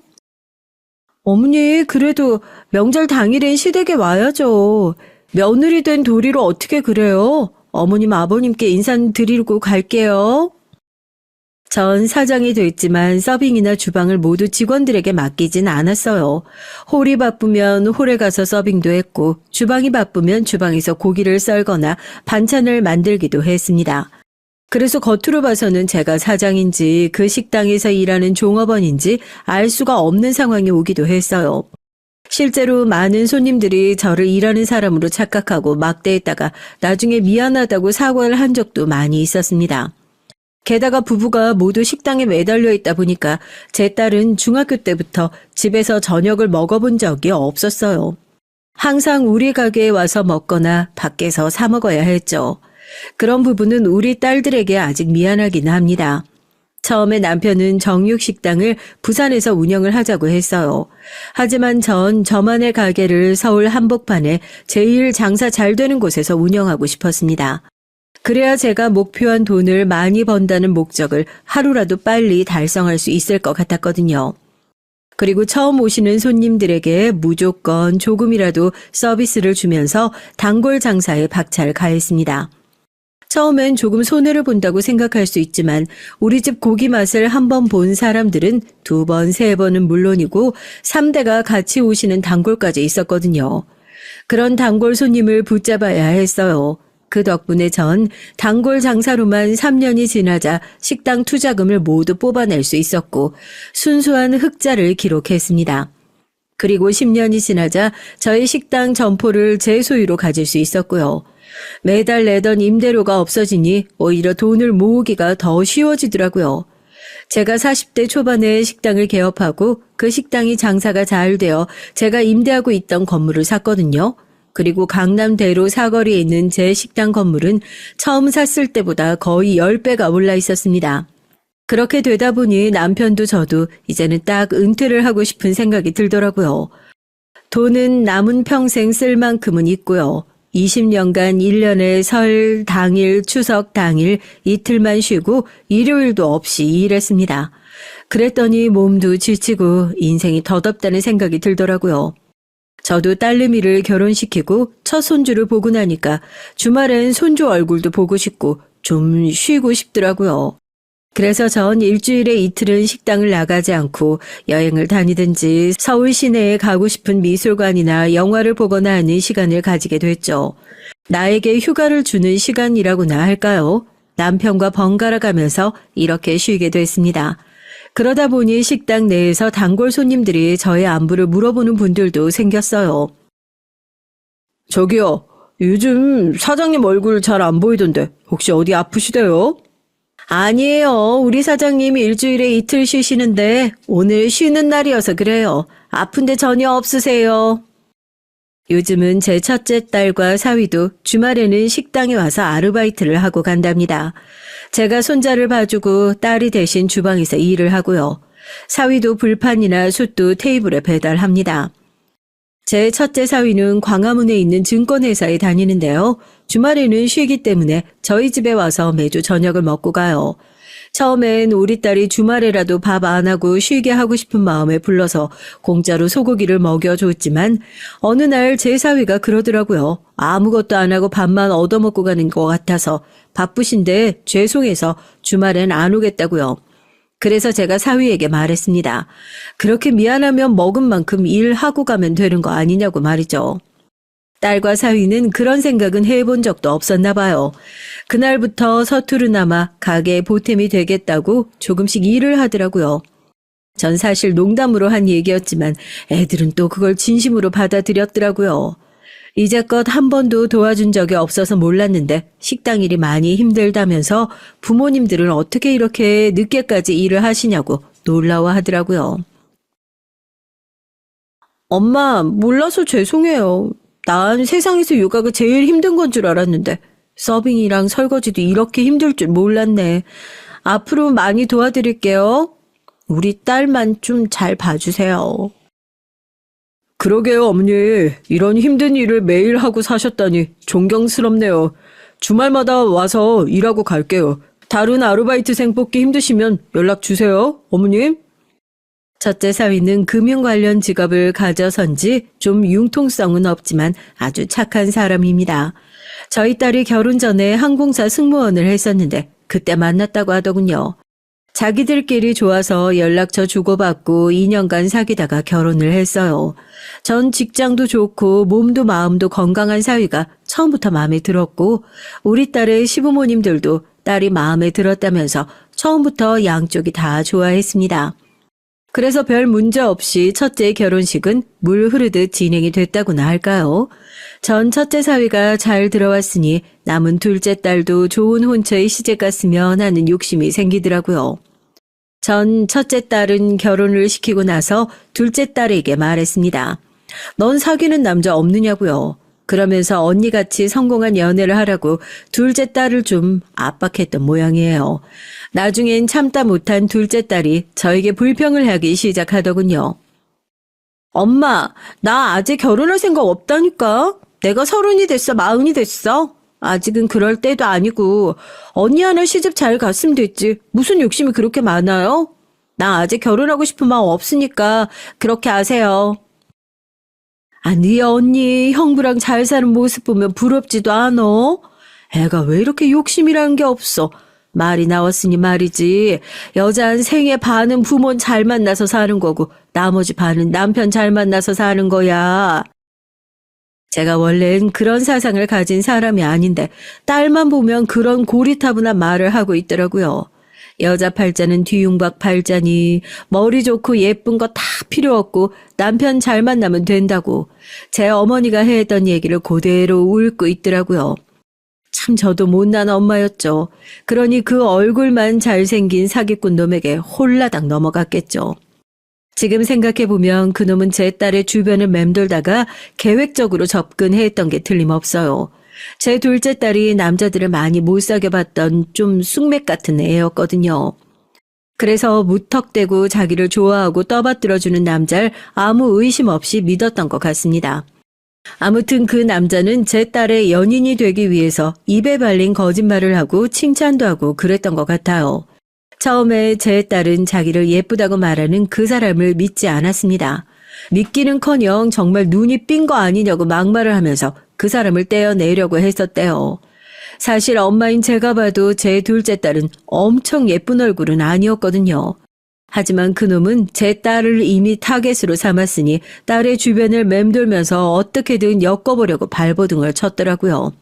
어머니, 그래도 명절 당일엔 시댁에 와야죠. 며느리 된 도리로 어떻게 그래요? 어머님, 아버님께 인사드리고 갈게요. 전 사장이 됐지만 서빙이나 주방을 모두 직원들에게 맡기진 않았어요. 홀이 바쁘면 홀에 가서 서빙도 했고 주방이 바쁘면 주방에서 고기를 썰거나 반찬을 만들기도 했습니다. 그래서 겉으로 봐서는 제가 사장인지 그 식당에서 일하는 종업원인지 알 수가 없는 상황이 오기도 했어요. 실제로 많은 손님들이 저를 일하는 사람으로 착각하고 막대했다가 나중에 미안하다고 사과를 한 적도 많이 있었습니다. 게다가 부부가 모두 식당에 매달려 있다 보니까 제 딸은 중학교 때부터 집에서 저녁을 먹어본 적이 없었어요. 항상 우리 가게에 와서 먹거나 밖에서 사 먹어야 했죠. 그런 부분은 우리 딸들에게 아직 미안하긴 합니다. 처음에 남편은 정육식당을 부산에서 운영을 하자고 했어요. 하지만 전 저만의 가게를 서울 한복판에 제일 장사 잘 되는 곳에서 운영하고 싶었습니다. 그래야 제가 목표한 돈을 많이 번다는 목적을 하루라도 빨리 달성할 수 있을 것 같았거든요. 그리고 처음 오시는 손님들에게 무조건 조금이라도 서비스를 주면서 단골 장사에 박차를 가했습니다. 처음엔 조금 손해를 본다고 생각할 수 있지만 우리 집 고기 맛을 한 번 본 사람들은 2번, 3번은 물론이고 3대가 같이 오시는 단골까지 있었거든요. 그런 단골 손님을 붙잡아야 했어요. 그 덕분에 전 단골 장사로만 3년이 지나자 식당 투자금을 모두 뽑아낼 수 있었고 순수한 흑자를 기록했습니다. 그리고 10년이 지나자 저희 식당 점포를 제 소유로 가질 수 있었고요. 매달 내던 임대료가 없어지니 오히려 돈을 모으기가 더 쉬워지더라고요. 제가 40대 초반에 식당을 개업하고 그 식당이 장사가 잘 되어 제가 임대하고 있던 건물을 샀거든요. 그리고 강남대로 사거리에 있는 제 식당 건물은 처음 샀을 때보다 거의 10배가 올라 있었습니다. 그렇게 되다 보니 남편도 저도 이제는 딱 은퇴를 하고 싶은 생각이 들더라고요. 돈은 남은 평생 쓸 만큼은 있고요. 20년간 1년에 설 당일, 추석 당일 이틀만 쉬고 일요일도 없이 일했습니다. 그랬더니 몸도 지치고 인생이 덧없다는 생각이 들더라고요. 저도 딸내미를 결혼시키고 첫 손주를 보고 나니까 주말엔 손주 얼굴도 보고 싶고 좀 쉬고 싶더라고요. 그래서 전 일주일에 이틀은 식당을 나가지 않고 여행을 다니든지 서울 시내에 가고 싶은 미술관이나 영화를 보거나 하는 시간을 가지게 됐죠. 나에게 휴가를 주는 시간이라고나 할까요? 남편과 번갈아 가면서 이렇게 쉬게 됐습니다. 그러다 보니 식당 내에서 단골 손님들이 저의 안부를 물어보는 분들도 생겼어요. 저기요, 요즘 사장님 얼굴 잘 안 보이던데 혹시 어디 아프시대요? 아니에요. 우리 사장님이 일주일에 이틀 쉬시는데 오늘 쉬는 날이어서 그래요. 아픈데 전혀 없으세요. 요즘은 제 첫째 딸과 사위도 주말에는 식당에 와서 아르바이트를 하고 간답니다. 제가 손자를 봐주고 딸이 대신 주방에서 일을 하고요. 사위도 불판이나 숯도 테이블에 배달합니다. 제 첫째 사위는 광화문에 있는 증권회사에 다니는데요. 주말에는 쉬기 때문에 저희 집에 와서 매주 저녁을 먹고 가요. 처음엔 우리 딸이 주말에라도 밥 안 하고 쉬게 하고 싶은 마음에 불러서 공짜로 소고기를 먹여줬지만 어느 날 제 사위가 그러더라고요. 아무것도 안 하고 밥만 얻어먹고 가는 것 같아서 바쁘신데 죄송해서 주말엔 안 오겠다고요. 그래서 제가 사위에게 말했습니다. 그렇게 미안하면 먹은 만큼 일하고 가면 되는 거 아니냐고 말이죠. 딸과 사위는 그런 생각은 해본 적도 없었나 봐요. 그날부터 서투르나마 가게에 보탬이 되겠다고 조금씩 일을 하더라고요. 전 사실 농담으로 한 얘기였지만 애들은 또 그걸 진심으로 받아들였더라고요. 이제껏 한 번도 도와준 적이 없어서 몰랐는데 식당 일이 많이 힘들다면서 부모님들은 어떻게 이렇게 늦게까지 일을 하시냐고 놀라워하더라고요. 엄마, 몰라서 죄송해요. 난 세상에서 육아가 제일 힘든 건 줄 알았는데 서빙이랑 설거지도 이렇게 힘들 줄 몰랐네. 앞으로 많이 도와드릴게요. 우리 딸만 좀 잘 봐주세요. 그러게요, 어머니. 이런 힘든 일을 매일 하고 사셨다니 존경스럽네요. 주말마다 와서 일하고 갈게요. 다른 아르바이트생 뽑기 힘드시면 연락 주세요, 어머님. 첫째 사위는 금융 관련 직업을 가져선지 좀 융통성은 없지만 아주 착한 사람입니다. 저희 딸이 결혼 전에 항공사 승무원을 했었는데 그때 만났다고 하더군요. 자기들끼리 좋아서 연락처 주고받고 2년간 사귀다가 결혼을 했어요. 전 직장도 좋고 몸도 마음도 건강한 사위가 처음부터 마음에 들었고 우리 딸의 시부모님들도 딸이 마음에 들었다면서 처음부터 양쪽이 다 좋아했습니다. 그래서 별 문제 없이 첫째의 결혼식은 물 흐르듯 진행이 됐다고나 할까요? 전 첫째 사위가 잘 들어왔으니 남은 둘째 딸도 좋은 혼처에 시집 갔으면 하는 욕심이 생기더라고요. 전 첫째 딸은 결혼을 시키고 나서 둘째 딸에게 말했습니다. 넌 사귀는 남자 없느냐고요. 그러면서 언니같이 성공한 연애를 하라고 둘째 딸을 좀 압박했던 모양이에요. 나중엔 참다 못한 둘째 딸이 저에게 불평을 하기 시작하더군요. 엄마, 나 아직 결혼할 생각 없다니까. 내가 30이 됐어, 40이 됐어. 아직은 그럴 때도 아니고 언니 하나 시집 잘 갔으면 됐지. 무슨 욕심이 그렇게 많아요? 나 아직 결혼하고 싶은 마음 없으니까 그렇게 하세요. 아니 언니 형부랑 잘 사는 모습 보면 부럽지도 않어? 애가 왜 이렇게 욕심이라는 게 없어? 말이 나왔으니 말이지. 여자 한 생애 반은 부모는 잘 만나서 사는 거고 나머지 반은 남편 잘 만나서 사는 거야. 제가 원래는 그런 사상을 가진 사람이 아닌데 딸만 보면 그런 고리타분한 말을 하고 있더라고요. 여자 팔자는 뒤흉박 팔자니 머리 좋고 예쁜 거 다 필요 없고 남편 잘 만나면 된다고 제 어머니가 했던 얘기를 그대로 읊고 있더라고요. 참 저도 못난 엄마였죠. 그러니 그 얼굴만 잘생긴 사기꾼 놈에게 홀라당 넘어갔겠죠. 지금 생각해보면 그놈은 제 딸의 주변을 맴돌다가 계획적으로 접근했던 게 틀림없어요. 제 둘째 딸이 남자들을 많이 못 사귀어봤던 좀 쑥맥 같은 애였거든요. 그래서 무턱대고 자기를 좋아하고 떠받들어주는 남자를 아무 의심 없이 믿었던 것 같습니다. 아무튼 그 남자는 제 딸의 연인이 되기 위해서 입에 발린 거짓말을 하고 칭찬도 하고 그랬던 것 같아요. 처음에 제 딸은 자기를 예쁘다고 말하는 그 사람을 믿지 않았습니다. 믿기는커녕 정말 눈이 삔 거 아니냐고 막말을 하면서 그 사람을 떼어내려고 했었대요. 사실 엄마인 제가 봐도 제 둘째 딸은 엄청 예쁜 얼굴은 아니었거든요. 하지만 그놈은 제 딸을 이미 타겟으로 삼았으니 딸의 주변을 맴돌면서 어떻게든 엮어보려고 발버둥을 쳤더라고요.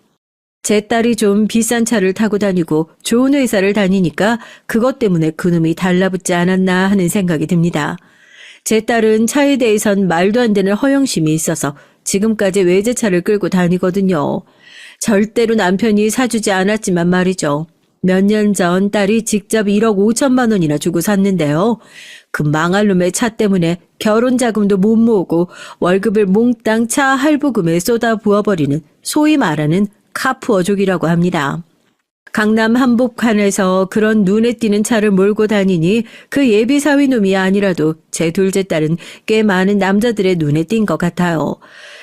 제 딸이 좀 비싼 차를 타고 다니고 좋은 회사를 다니니까 그것 때문에 그놈이 달라붙지 않았나 하는 생각이 듭니다. 제 딸은 차에 대해선 말도 안 되는 허영심이 있어서 지금까지 외제차를 끌고 다니거든요. 절대로 남편이 사주지 않았지만 말이죠. 몇 년 전 딸이 직접 1억 5천만 원이나 주고 샀는데요. 그 망할 놈의 차 때문에 결혼 자금도 못 모으고 월급을 몽땅 차 할부금에 쏟아 부어버리는 소위 말하는 카푸어족이라고 합니다. 강남 한복판에서 그런 눈에 띄는 차를 몰고 다니니 그 예비 사위놈이 아니라도 제 둘째 딸은 꽤 많은 남자들의 눈에 띈 것 같아요.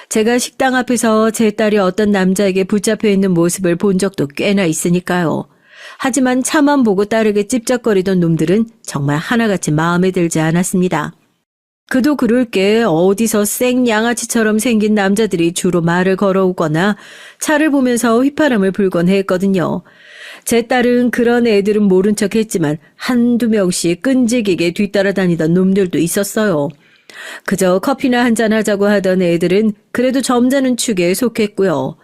제가 식당 앞에서 제 딸이 어떤 남자에게 붙잡혀 있는 모습을 본 적도 꽤나 있으니까요. 하지만 차만 보고 딸에게 찝쩍거리던 놈들은 정말 하나같이 마음에 들지 않았습니다. 그도 그럴 게 어디서 생양아치처럼 생긴 남자들이 주로 말을 걸어오거나 차를 보면서 휘파람을 불곤 했거든요. 제 딸은 그런 애들은 모른 척 했지만 한두 명씩 끈질기게 뒤따라다니던 놈들도 있었어요. 그저 커피나 한잔 하자고 하던 애들은 그래도 점잖은 축에 속했고요.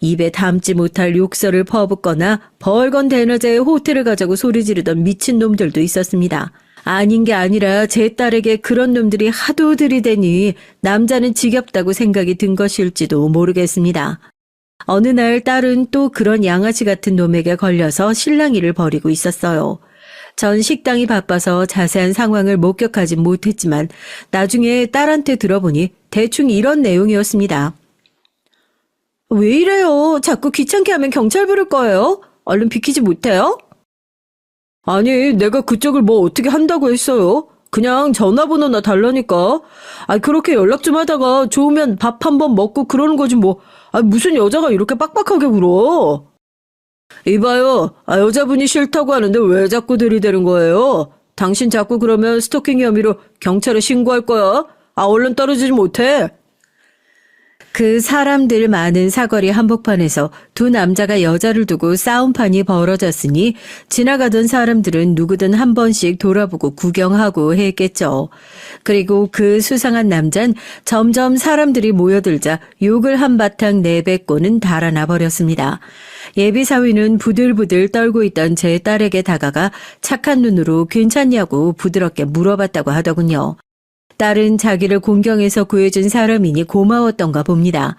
입에 담지 못할 욕설을 퍼붓거나 벌건 대낮에 호텔을 가자고 소리 지르던 미친 놈들도 있었습니다. 아닌 게 아니라 제 딸에게 그런 놈들이 하도 들이대니 남자는 지겹다고 생각이 든 것일지도 모르겠습니다. 어느 날 딸은 또 그런 양아치 같은 놈에게 걸려서 실랑이를 벌이고 있었어요. 전 식당이 바빠서 자세한 상황을 목격하지 못했지만 나중에 딸한테 들어보니 대충 이런 내용이었습니다. 왜 이래요? 자꾸 귀찮게 하면 경찰 부를 거예요? 얼른 비키지 못해요? 아니, 내가 그쪽을 뭐 어떻게 한다고 했어요? 그냥 전화번호나 달라니까. 아, 그렇게 연락 좀 하다가 좋으면 밥 한 번 먹고 그러는 거지 뭐. 아, 무슨 여자가 이렇게 빡빡하게 굴어? 이봐요. 아, 여자분이 싫다고 하는데 왜 자꾸 들이대는 거예요? 당신 자꾸 그러면 스토킹 혐의로 경찰에 신고할 거야. 아, 얼른 떨어지지 못해. 그 사람들 많은 사거리 한복판에서 두 남자가 여자를 두고 싸움판이 벌어졌으니 지나가던 사람들은 누구든 한 번씩 돌아보고 구경하고 했겠죠. 그리고 그 수상한 남잔 점점 사람들이 모여들자 욕을 한바탕 내뱉고는 달아나 버렸습니다. 예비사위는 부들부들 떨고 있던 제 딸에게 다가가 착한 눈으로 괜찮냐고 부드럽게 물어봤다고 하더군요. 딸은 자기를 공경해서 구해준 사람이니 고마웠던가 봅니다.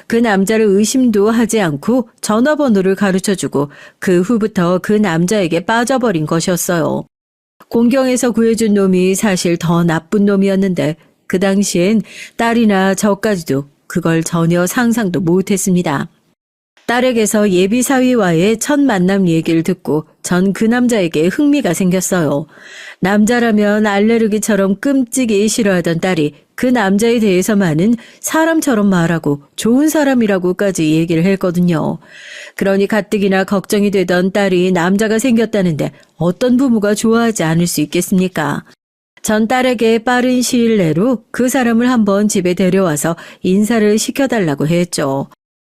그 남자를 의심도 하지 않고 전화번호를 가르쳐주고 그 후부터 그 남자에게 빠져버린 것이었어요. 공경해서 구해준 놈이 사실 더 나쁜 놈이었는데 그 당시엔 딸이나 저까지도 그걸 전혀 상상도 못했습니다. 딸에게서 예비사위와의 첫 만남 얘기를 듣고 전 그 남자에게 흥미가 생겼어요. 남자라면 알레르기처럼 끔찍이 싫어하던 딸이 그 남자에 대해서만은 사람처럼 말하고 좋은 사람이라고까지 얘기를 했거든요. 그러니 가뜩이나 걱정이 되던 딸이 남자가 생겼다는데 어떤 부모가 좋아하지 않을 수 있겠습니까? 전 딸에게 빠른 시일 내로 그 사람을 한번 집에 데려와서 인사를 시켜달라고 했죠.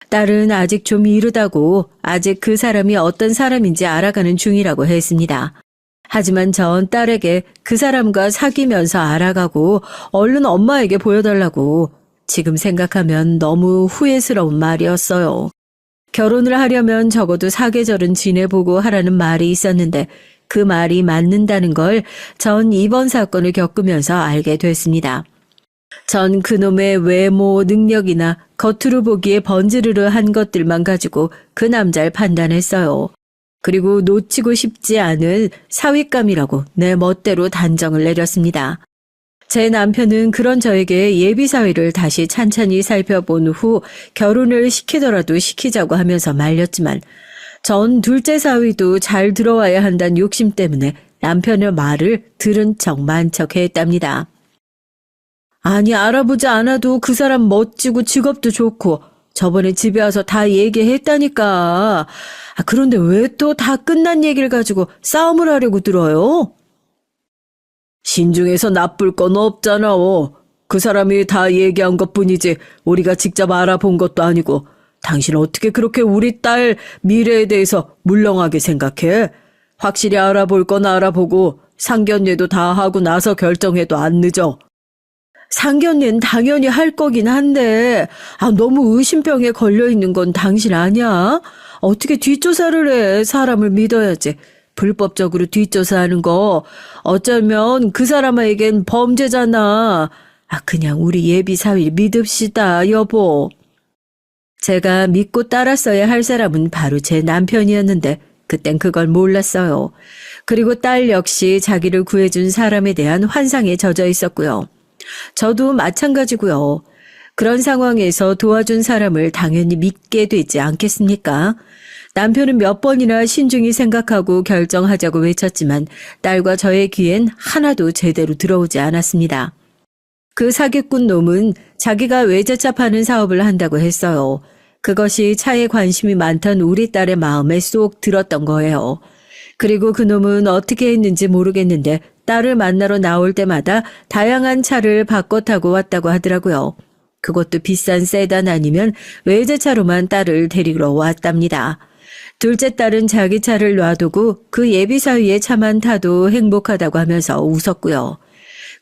딸은 아직 좀 이르다고 아직 그 사람이 어떤 사람인지 알아가는 중이라고 했습니다. 하지만 전 딸에게 그 사람과 사귀면서 알아가고 얼른 엄마에게 보여달라고 지금 생각하면 너무 후회스러운 말이었어요. 결혼을 하려면 적어도 사계절은 지내보고 하라는 말이 있었는데 그 말이 맞는다는 걸 전 이번 사건을 겪으면서 알게 됐습니다. 전 그놈의 외모, 능력이나 겉으로 보기에 번지르르한 것들만 가지고 그 남자를 판단했어요. 그리고 놓치고 싶지 않은 사윗감이라고 내 멋대로 단정을 내렸습니다. 제 남편은 그런 저에게 예비사위를 다시 찬찬히 살펴본 후 결혼을 시키더라도 시키자고 하면서 말렸지만 전 둘째 사위도 잘 들어와야 한다는 욕심 때문에 남편의 말을 들은 척 만척 했답니다. 아니, 알아보지 않아도 그 사람 멋지고 직업도 좋고 저번에 집에 와서 다 얘기했다니까. 그런데 왜 또 다 끝난 얘기를 가지고 싸움을 하려고 들어요? 신중해서 나쁠 건 없잖아. 그 사람이 다 얘기한 것뿐이지 우리가 직접 알아본 것도 아니고 당신 어떻게 그렇게 우리 딸 미래에 대해서 물렁하게 생각해? 확실히 알아볼 건 알아보고 상견례도 다 하고 나서 결정해도 안 늦어. 상견례는 당연히 할 거긴 한데 너무 의심병에 걸려있는 건 당신 아니야? 어떻게 뒷조사를 해? 사람을 믿어야지. 불법적으로 뒷조사하는 거 어쩌면 그 사람에겐 범죄잖아. 그냥 우리 예비사위 믿읍시다, 여보. 제가 믿고 따랐어야 할 사람은 바로 제 남편이었는데 그땐 그걸 몰랐어요. 그리고 딸 역시 자기를 구해준 사람에 대한 환상에 젖어 있었고요. 저도 마찬가지고요. 그런 상황에서 도와준 사람을 당연히 믿게 되지 않겠습니까? 남편은 몇 번이나 신중히 생각하고 결정하자고 외쳤지만 딸과 저의 귀엔 하나도 제대로 들어오지 않았습니다. 그 사기꾼 놈은 자기가 외제차 파는 사업을 한다고 했어요. 그것이 차에 관심이 많던 우리 딸의 마음에 쏙 들었던 거예요. 그리고 그놈은 어떻게 했는지 모르겠는데 딸을 만나러 나올 때마다 다양한 차를 바꿔 타고 왔다고 하더라고요. 그것도 비싼 세단 아니면 외제차로만 딸을 데리러 왔답니다. 둘째 딸은 자기 차를 놔두고 그 예비사위의 차만 타도 행복하다고 하면서 웃었고요.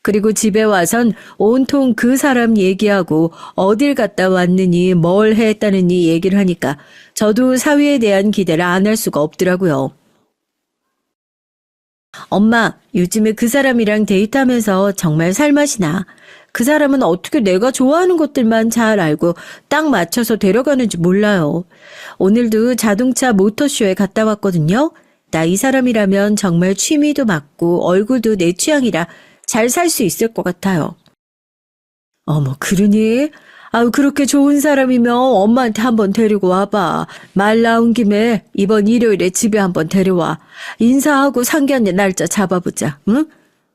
그리고 집에 와선 온통 그 사람 얘기하고 어딜 갔다 왔느니 뭘 했다느니 얘기를 하니까 저도 사위에 대한 기대를 안 할 수가 없더라고요. 엄마, 요즘에 그 사람이랑 데이트하면서 정말 살맛이 나. 그 사람은 어떻게 내가 좋아하는 것들만 잘 알고 딱 맞춰서 데려가는지 몰라요. 오늘도 자동차 모터쇼에 갔다 왔거든요. 나 이 사람이라면 정말 취미도 맞고 얼굴도 내 취향이라 잘 살 수 있을 것 같아요. 어머, 그러니? 아유, 그렇게 좋은 사람이면 엄마한테 한번 데리고 와봐. 말 나온 김에 이번 일요일에 집에 한번 데려와. 인사하고 상견례 날짜 잡아보자, 응?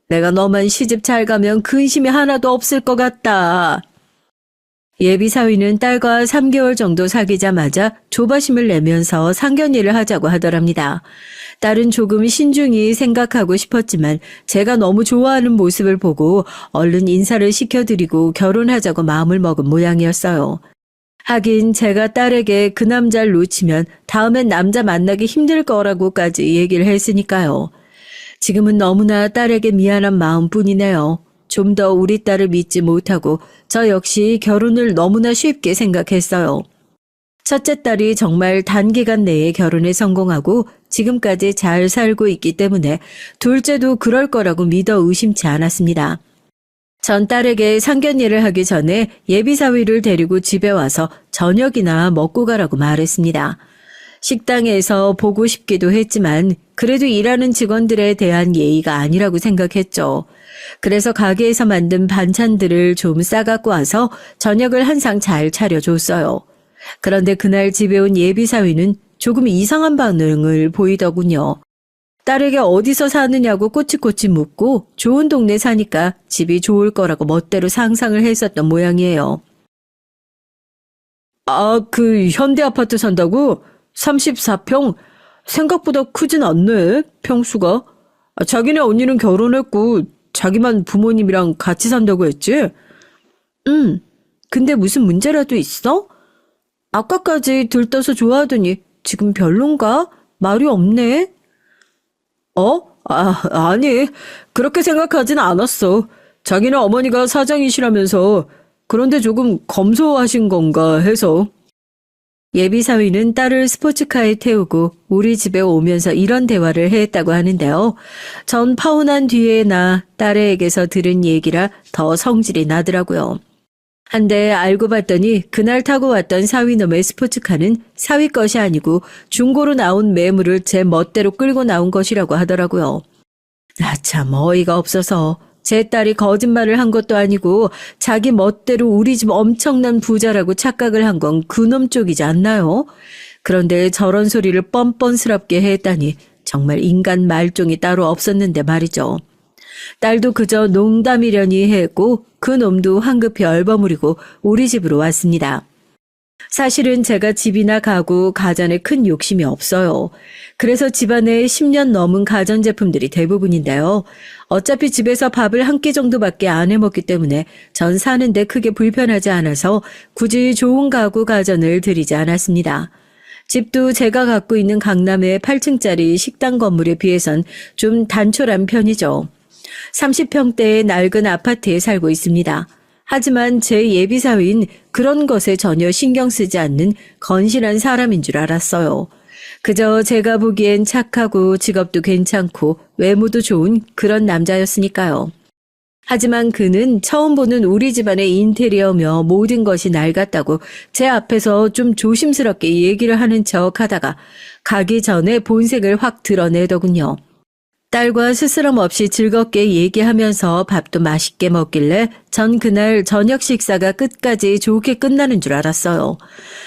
내가 너만 시집 잘 가면 근심이 하나도 없을 것 같다. 예비 사위는 딸과 3개월 정도 사귀자마자 조바심을 내면서 상견례를 하자고 하더랍니다. 딸은 조금 신중히 생각하고 싶었지만 제가 너무 좋아하는 모습을 보고 얼른 인사를 시켜드리고 결혼하자고 마음을 먹은 모양이었어요. 하긴 제가 딸에게 그 남자를 놓치면 다음엔 남자 만나기 힘들 거라고까지 얘기를 했으니까요. 지금은 너무나 딸에게 미안한 마음뿐이네요. 좀 더 우리 딸을 믿지 못하고 저 역시 결혼을 너무나 쉽게 생각했어요. 첫째 딸이 정말 단기간 내에 결혼에 성공하고 지금까지 잘 살고 있기 때문에 둘째도 그럴 거라고 믿어 의심치 않았습니다. 전 딸에게 상견례를 하기 전에 예비사위를 데리고 집에 와서 저녁이나 먹고 가라고 말했습니다. 식당에서 보고 싶기도 했지만 그래도 일하는 직원들에 대한 예의가 아니라고 생각했죠. 그래서 가게에서 만든 반찬들을 좀 싸갖고 와서 저녁을 항상 잘 차려줬어요. 그런데 그날 집에 온 예비사위는 조금 이상한 반응을 보이더군요. 딸에게 어디서 사느냐고 꼬치꼬치 묻고 좋은 동네 사니까 집이 좋을 거라고 멋대로 상상을 했었던 모양이에요. 아, 그 현대 아파트 산다고? 34평? 생각보다 크진 않네, 평수가. 자기네 언니는 결혼했고 자기만 부모님이랑 같이 산다고 했지? 근데 무슨 문제라도 있어? 아까까지 들떠서 좋아하더니 지금 별론가? 말이 없네. 아니, 그렇게 생각하진 않았어. 자기네 어머니가 사장이시라면서 그런데 조금 검소하신 건가 해서. 예비사위는 딸을 스포츠카에 태우고 우리 집에 오면서 이런 대화를 했다고 하는데요. 전 파혼한 뒤에나 딸에게서 들은 얘기라 더 성질이 나더라고요. 한데 알고 봤더니 그날 타고 왔던 사위놈의 스포츠카는 사위 것이 아니고 중고로 나온 매물을 제 멋대로 끌고 나온 것이라고 하더라고요. 참 어이가 없어서 제 딸이 거짓말을 한 것도 아니고 자기 멋대로 우리 집 엄청난 부자라고 착각을 한 건 그놈 쪽이지 않나요? 그런데 저런 소리를 뻔뻔스럽게 했다니 정말 인간 말종이 따로 없었는데 말이죠. 딸도 그저 농담이려니 했고 그놈도 황급히 얼버무리고 우리 집으로 왔습니다. 사실은 제가 집이나 가구, 가전에 큰 욕심이 없어요. 그래서 집안에 10년 넘은 가전제품들이 대부분인데요. 어차피 집에서 밥을 한 끼 정도밖에 안 해먹기 때문에 전 사는데 크게 불편하지 않아서 굳이 좋은 가구, 가전을 들이지 않았습니다. 집도 제가 갖고 있는 강남의 8층짜리 식당 건물에 비해선 좀 단촐한 편이죠. 30평대의 낡은 아파트에 살고 있습니다. 하지만 제 예비사위는 그런 것에 전혀 신경 쓰지 않는 건실한 사람인 줄 알았어요. 그저 제가 보기엔 착하고 직업도 괜찮고 외모도 좋은 그런 남자였으니까요. 하지만 그는 처음 보는 우리 집안의 인테리어며 모든 것이 낡았다고 제 앞에서 좀 조심스럽게 얘기를 하는 척 하다가 가기 전에 본색을 확 드러내더군요. 딸과 스스럼 없이 즐겁게 얘기하면서 밥도 맛있게 먹길래 전 그날 저녁 식사가 끝까지 좋게 끝나는 줄 알았어요.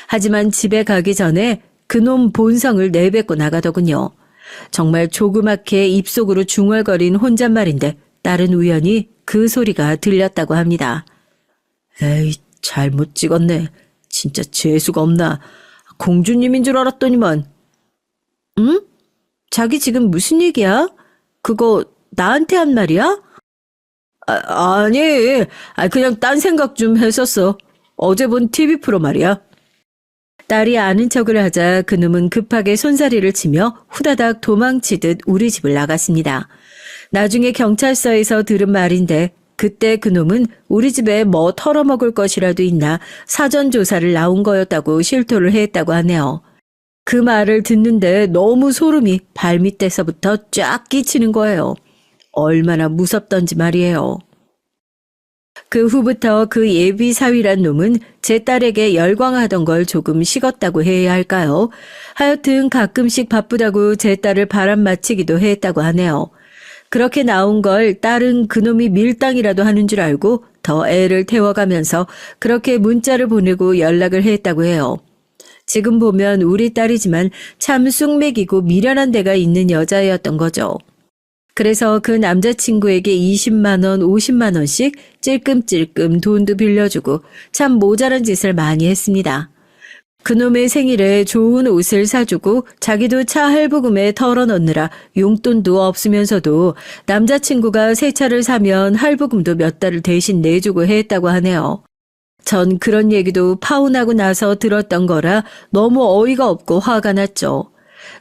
하지만 집에 가기 전에 그놈 본성을 내뱉고 나가더군요. 정말 조그맣게 입속으로 중얼거린 혼잣말인데 딸은 우연히 그 소리가 들렸다고 합니다. 에이, 잘못 찍었네. 진짜 재수가 없나. 공주님인 줄 알았더니만. 응? 자기 지금 무슨 얘기야? 그거 나한테 한 말이야? 아니, 그냥 딴 생각 좀 했었어. 어제 본 TV 프로 말이야. 딸이 아는 척을 하자 그놈은 급하게 손사리를 치며 후다닥 도망치듯 우리 집을 나갔습니다. 나중에 경찰서에서 들은 말인데 그때 그놈은 우리 집에 뭐 털어먹을 것이라도 있나 사전 조사를 나온 거였다고 실토를 했다고 하네요. 그 말을 듣는데 너무 소름이 발밑에서부터 쫙 끼치는 거예요. 얼마나 무섭던지 말이에요. 그 후부터 그 예비 사위란 놈은 제 딸에게 열광하던 걸 조금 식었다고 해야 할까요? 하여튼 가끔씩 바쁘다고 제 딸을 바람맞히기도 했다고 하네요. 그렇게 나온 걸 딸은 그놈이 밀당이라도 하는 줄 알고 전부터 애를 태워가면서 그렇게 문자를 보내고 연락을 했다고 해요. 지금 보면 우리 딸이지만 참 쑥맥이고 미련한 데가 있는 여자였던 거죠. 그래서 그 남자친구에게 20만 원, 50만 원씩 찔끔찔끔 돈도 빌려주고 참 모자란 짓을 많이 했습니다. 그놈의 생일에 좋은 옷을 사주고 자기도 차 할부금에 털어넣느라 용돈도 없으면서도 남자친구가 새 차를 사면 할부금도 몇 달을 대신 내주고 했다고 하네요. 전 그런 얘기도 파혼하고 나서 들었던 거라 너무 어이가 없고 화가 났죠.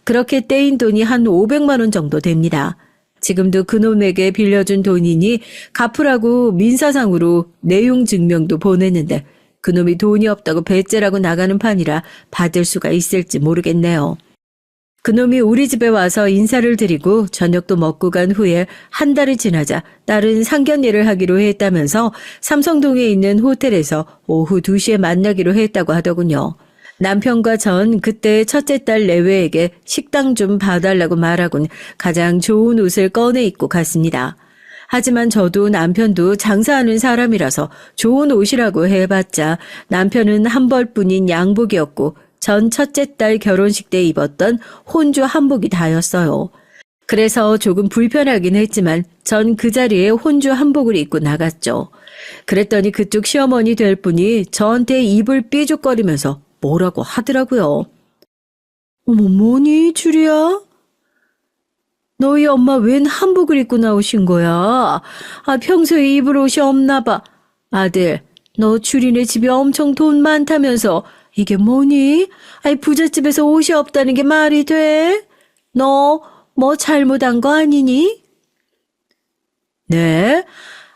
그렇게 떼인 돈이 한 500만 원 정도 됩니다. 지금도 그놈에게 빌려준 돈이니 갚으라고 민사상으로 내용 증명도 보냈는데 그놈이 돈이 없다고 배째라고 나가는 판이라 받을 수가 있을지 모르겠네요. 그놈이 우리 집에 와서 인사를 드리고 저녁도 먹고 간 후에 한 달이 지나자 딸은 상견례를 하기로 했다면서 삼성동에 있는 호텔에서 오후 2시에 만나기로 했다고 하더군요. 남편과 전 그때 첫째 딸 내외에게 식당 좀 봐달라고 말하곤 가장 좋은 옷을 꺼내 입고 갔습니다. 하지만 저도 남편도 장사하는 사람이라서 좋은 옷이라고 해봤자 남편은 한 벌뿐인 양복이었고 전 첫째 딸 결혼식 때 입었던 혼주 한복이 다였어요. 그래서 조금 불편하긴 했지만 전 그 자리에 혼주 한복을 입고 나갔죠. 그랬더니 그쪽 시어머니 될 분이 저한테 입을 삐죽거리면서 뭐라고 하더라고요. 어머, 뭐니, 주리야? 너희 엄마 웬 한복을 입고 나오신 거야? 평소에 입을 옷이 없나 봐. 아들, 너 주리네 집에 엄청 돈 많다면서 이게 뭐니? 부잣집에서 옷이 없다는 게 말이 돼? 너 뭐 잘못한 거 아니니? 네?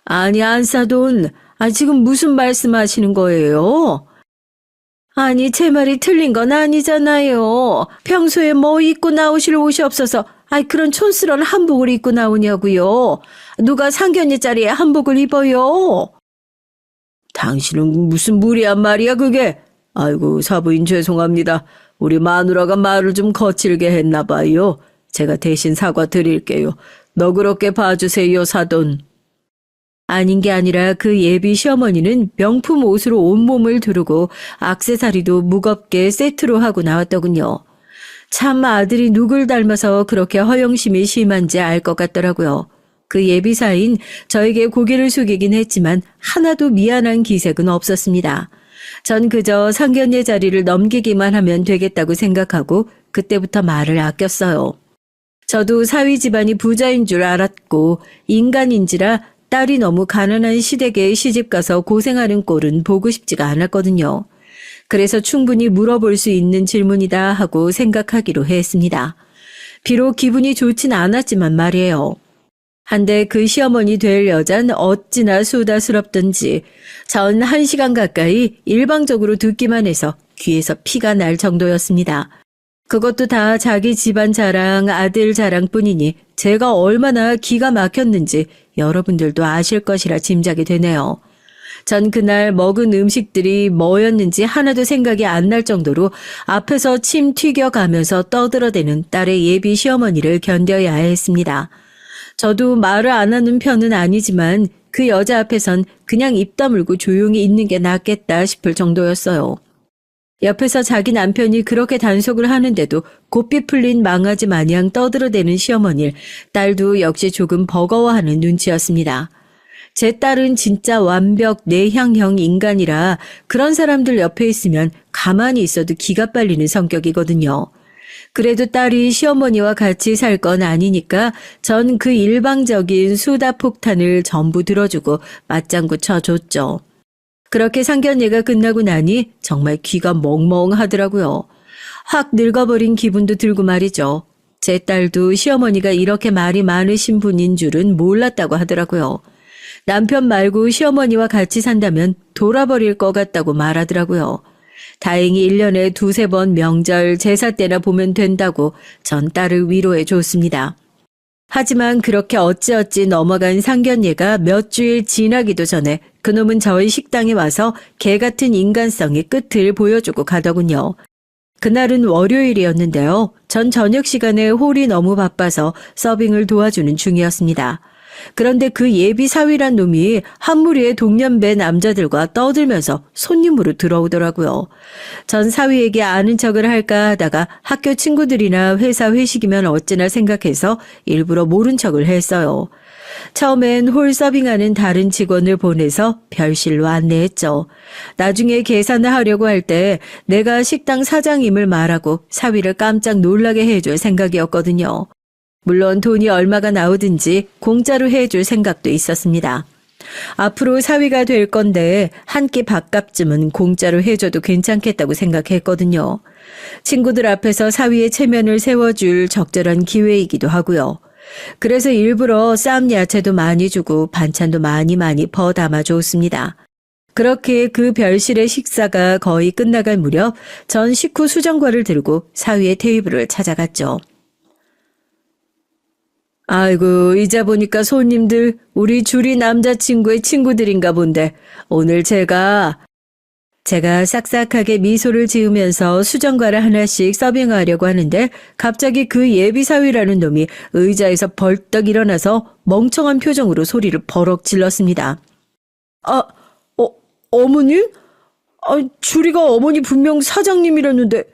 아니, 안 싸돈. 지금 무슨 말씀하시는 거예요? 아니, 제 말이 틀린 건 아니잖아요. 평소에 뭐 입고 나오실 옷이 없어서 그런 촌스러운 한복을 입고 나오냐고요. 누가 상견례 자리에 한복을 입어요? 당신은 무슨 무리한 말이야 그게? 아이고, 사부인 죄송합니다. 우리 마누라가 말을 좀 거칠게 했나 봐요. 제가 대신 사과드릴게요. 너그럽게 봐주세요, 사돈. 아닌 게 아니라 그 예비 시어머니는 명품 옷으로 온몸을 두르고 액세서리도 무겁게 세트로 하고 나왔더군요. 참 아들이 누굴 닮아서 그렇게 허영심이 심한지 알 것 같더라고요. 그 예비사인 저에게 고개를 숙이긴 했지만 하나도 미안한 기색은 없었습니다. 전 그저 상견례 자리를 넘기기만 하면 되겠다고 생각하고 그때부터 말을 아꼈어요. 저도 사위 집안이 부자인 줄 알았고 인간인지라 딸이 너무 가난한 시댁에 시집가서 고생하는 꼴은 보고 싶지가 않았거든요. 그래서 충분히 물어볼 수 있는 질문이다 하고 생각하기로 했습니다. 비록 기분이 좋진 않았지만 말이에요. 한데 그 시어머니 될 여잔 어찌나 수다스럽던지 전 1시간 가까이 일방적으로 듣기만 해서 귀에서 피가 날 정도였습니다. 그것도 다 자기 집안 자랑, 아들 자랑뿐이니 제가 얼마나 기가 막혔는지 여러분들도 아실 것이라 짐작이 되네요. 전 그날 먹은 음식들이 뭐였는지 하나도 생각이 안 날 정도로 앞에서 침 튀겨가면서 떠들어대는 딸의 예비 시어머니를 견뎌야 했습니다. 저도 말을 안 하는 편은 아니지만 그 여자 앞에선 그냥 입 다물고 조용히 있는 게 낫겠다 싶을 정도였어요. 옆에서 자기 남편이 그렇게 단속을 하는데도 곱비 풀린 망아지 마냥 떠들어대는 시어머니를 딸도 역시 조금 버거워하는 눈치였습니다. 제 딸은 진짜 완벽 내향형 인간이라 그런 사람들 옆에 있으면 가만히 있어도 기가 빨리는 성격이거든요. 그래도 딸이 시어머니와 같이 살 건 아니니까 전 그 일방적인 수다 폭탄을 전부 들어주고 맞장구 쳐줬죠. 그렇게 상견례가 끝나고 나니 정말 귀가 멍멍하더라고요. 확 늙어버린 기분도 들고 말이죠. 제 딸도 시어머니가 이렇게 말이 많으신 분인 줄은 몰랐다고 하더라고요. 남편 말고 시어머니와 같이 산다면 돌아버릴 것 같다고 말하더라고요. 다행히 1년에 2-3번 명절 제사 때나 보면 된다고 전 딸을 위로해 줬습니다. 하지만 그렇게 어찌어찌 넘어간 상견례가 몇 주일 지나기도 전에 그놈은 저희 식당에 와서 개 같은 인간성의 끝을 보여주고 가더군요. 그날은 월요일이었는데요. 전 저녁 시간에 홀이 너무 바빠서 서빙을 도와주는 중이었습니다. 그런데 그 예비 사위란 놈이 한 무리의 동년배 남자들과 떠들면서 손님으로 들어오더라고요. 전 사위에게 아는 척을 할까 하다가 학교 친구들이나 회사 회식이면 어찌나 생각해서 일부러 모른 척을 했어요. 처음엔 홀 서빙하는 다른 직원을 보내서 별실로 안내했죠. 나중에 계산을 하려고 할 때 내가 식당 사장님을 말하고 사위를 깜짝 놀라게 해줄 생각이었거든요. 물론 돈이 얼마가 나오든지 공짜로 해줄 생각도 있었습니다. 앞으로 사위가 될 건데 한 끼 밥값쯤은 공짜로 해줘도 괜찮겠다고 생각했거든요. 친구들 앞에서 사위의 체면을 세워줄 적절한 기회이기도 하고요. 그래서 일부러 쌈 야채도 많이 주고 반찬도 많이 퍼 담아줬습니다. 그렇게 그 별실의 식사가 거의 끝나갈 무렵 전 식후 수정과를 들고 사위의 테이블을 찾아갔죠. 아이고, 이제 보니까 손님들 우리 주리 남자친구의 친구들인가 본데 오늘 제가 싹싹하게 미소를 지으면서 수정과를 하나씩 서빙하려고 하는데 갑자기 그 예비사위라는 놈이 의자에서 벌떡 일어나서 멍청한 표정으로 소리를 버럭 질렀습니다. 어머님? 주리가 어머니 분명 사장님이랬는데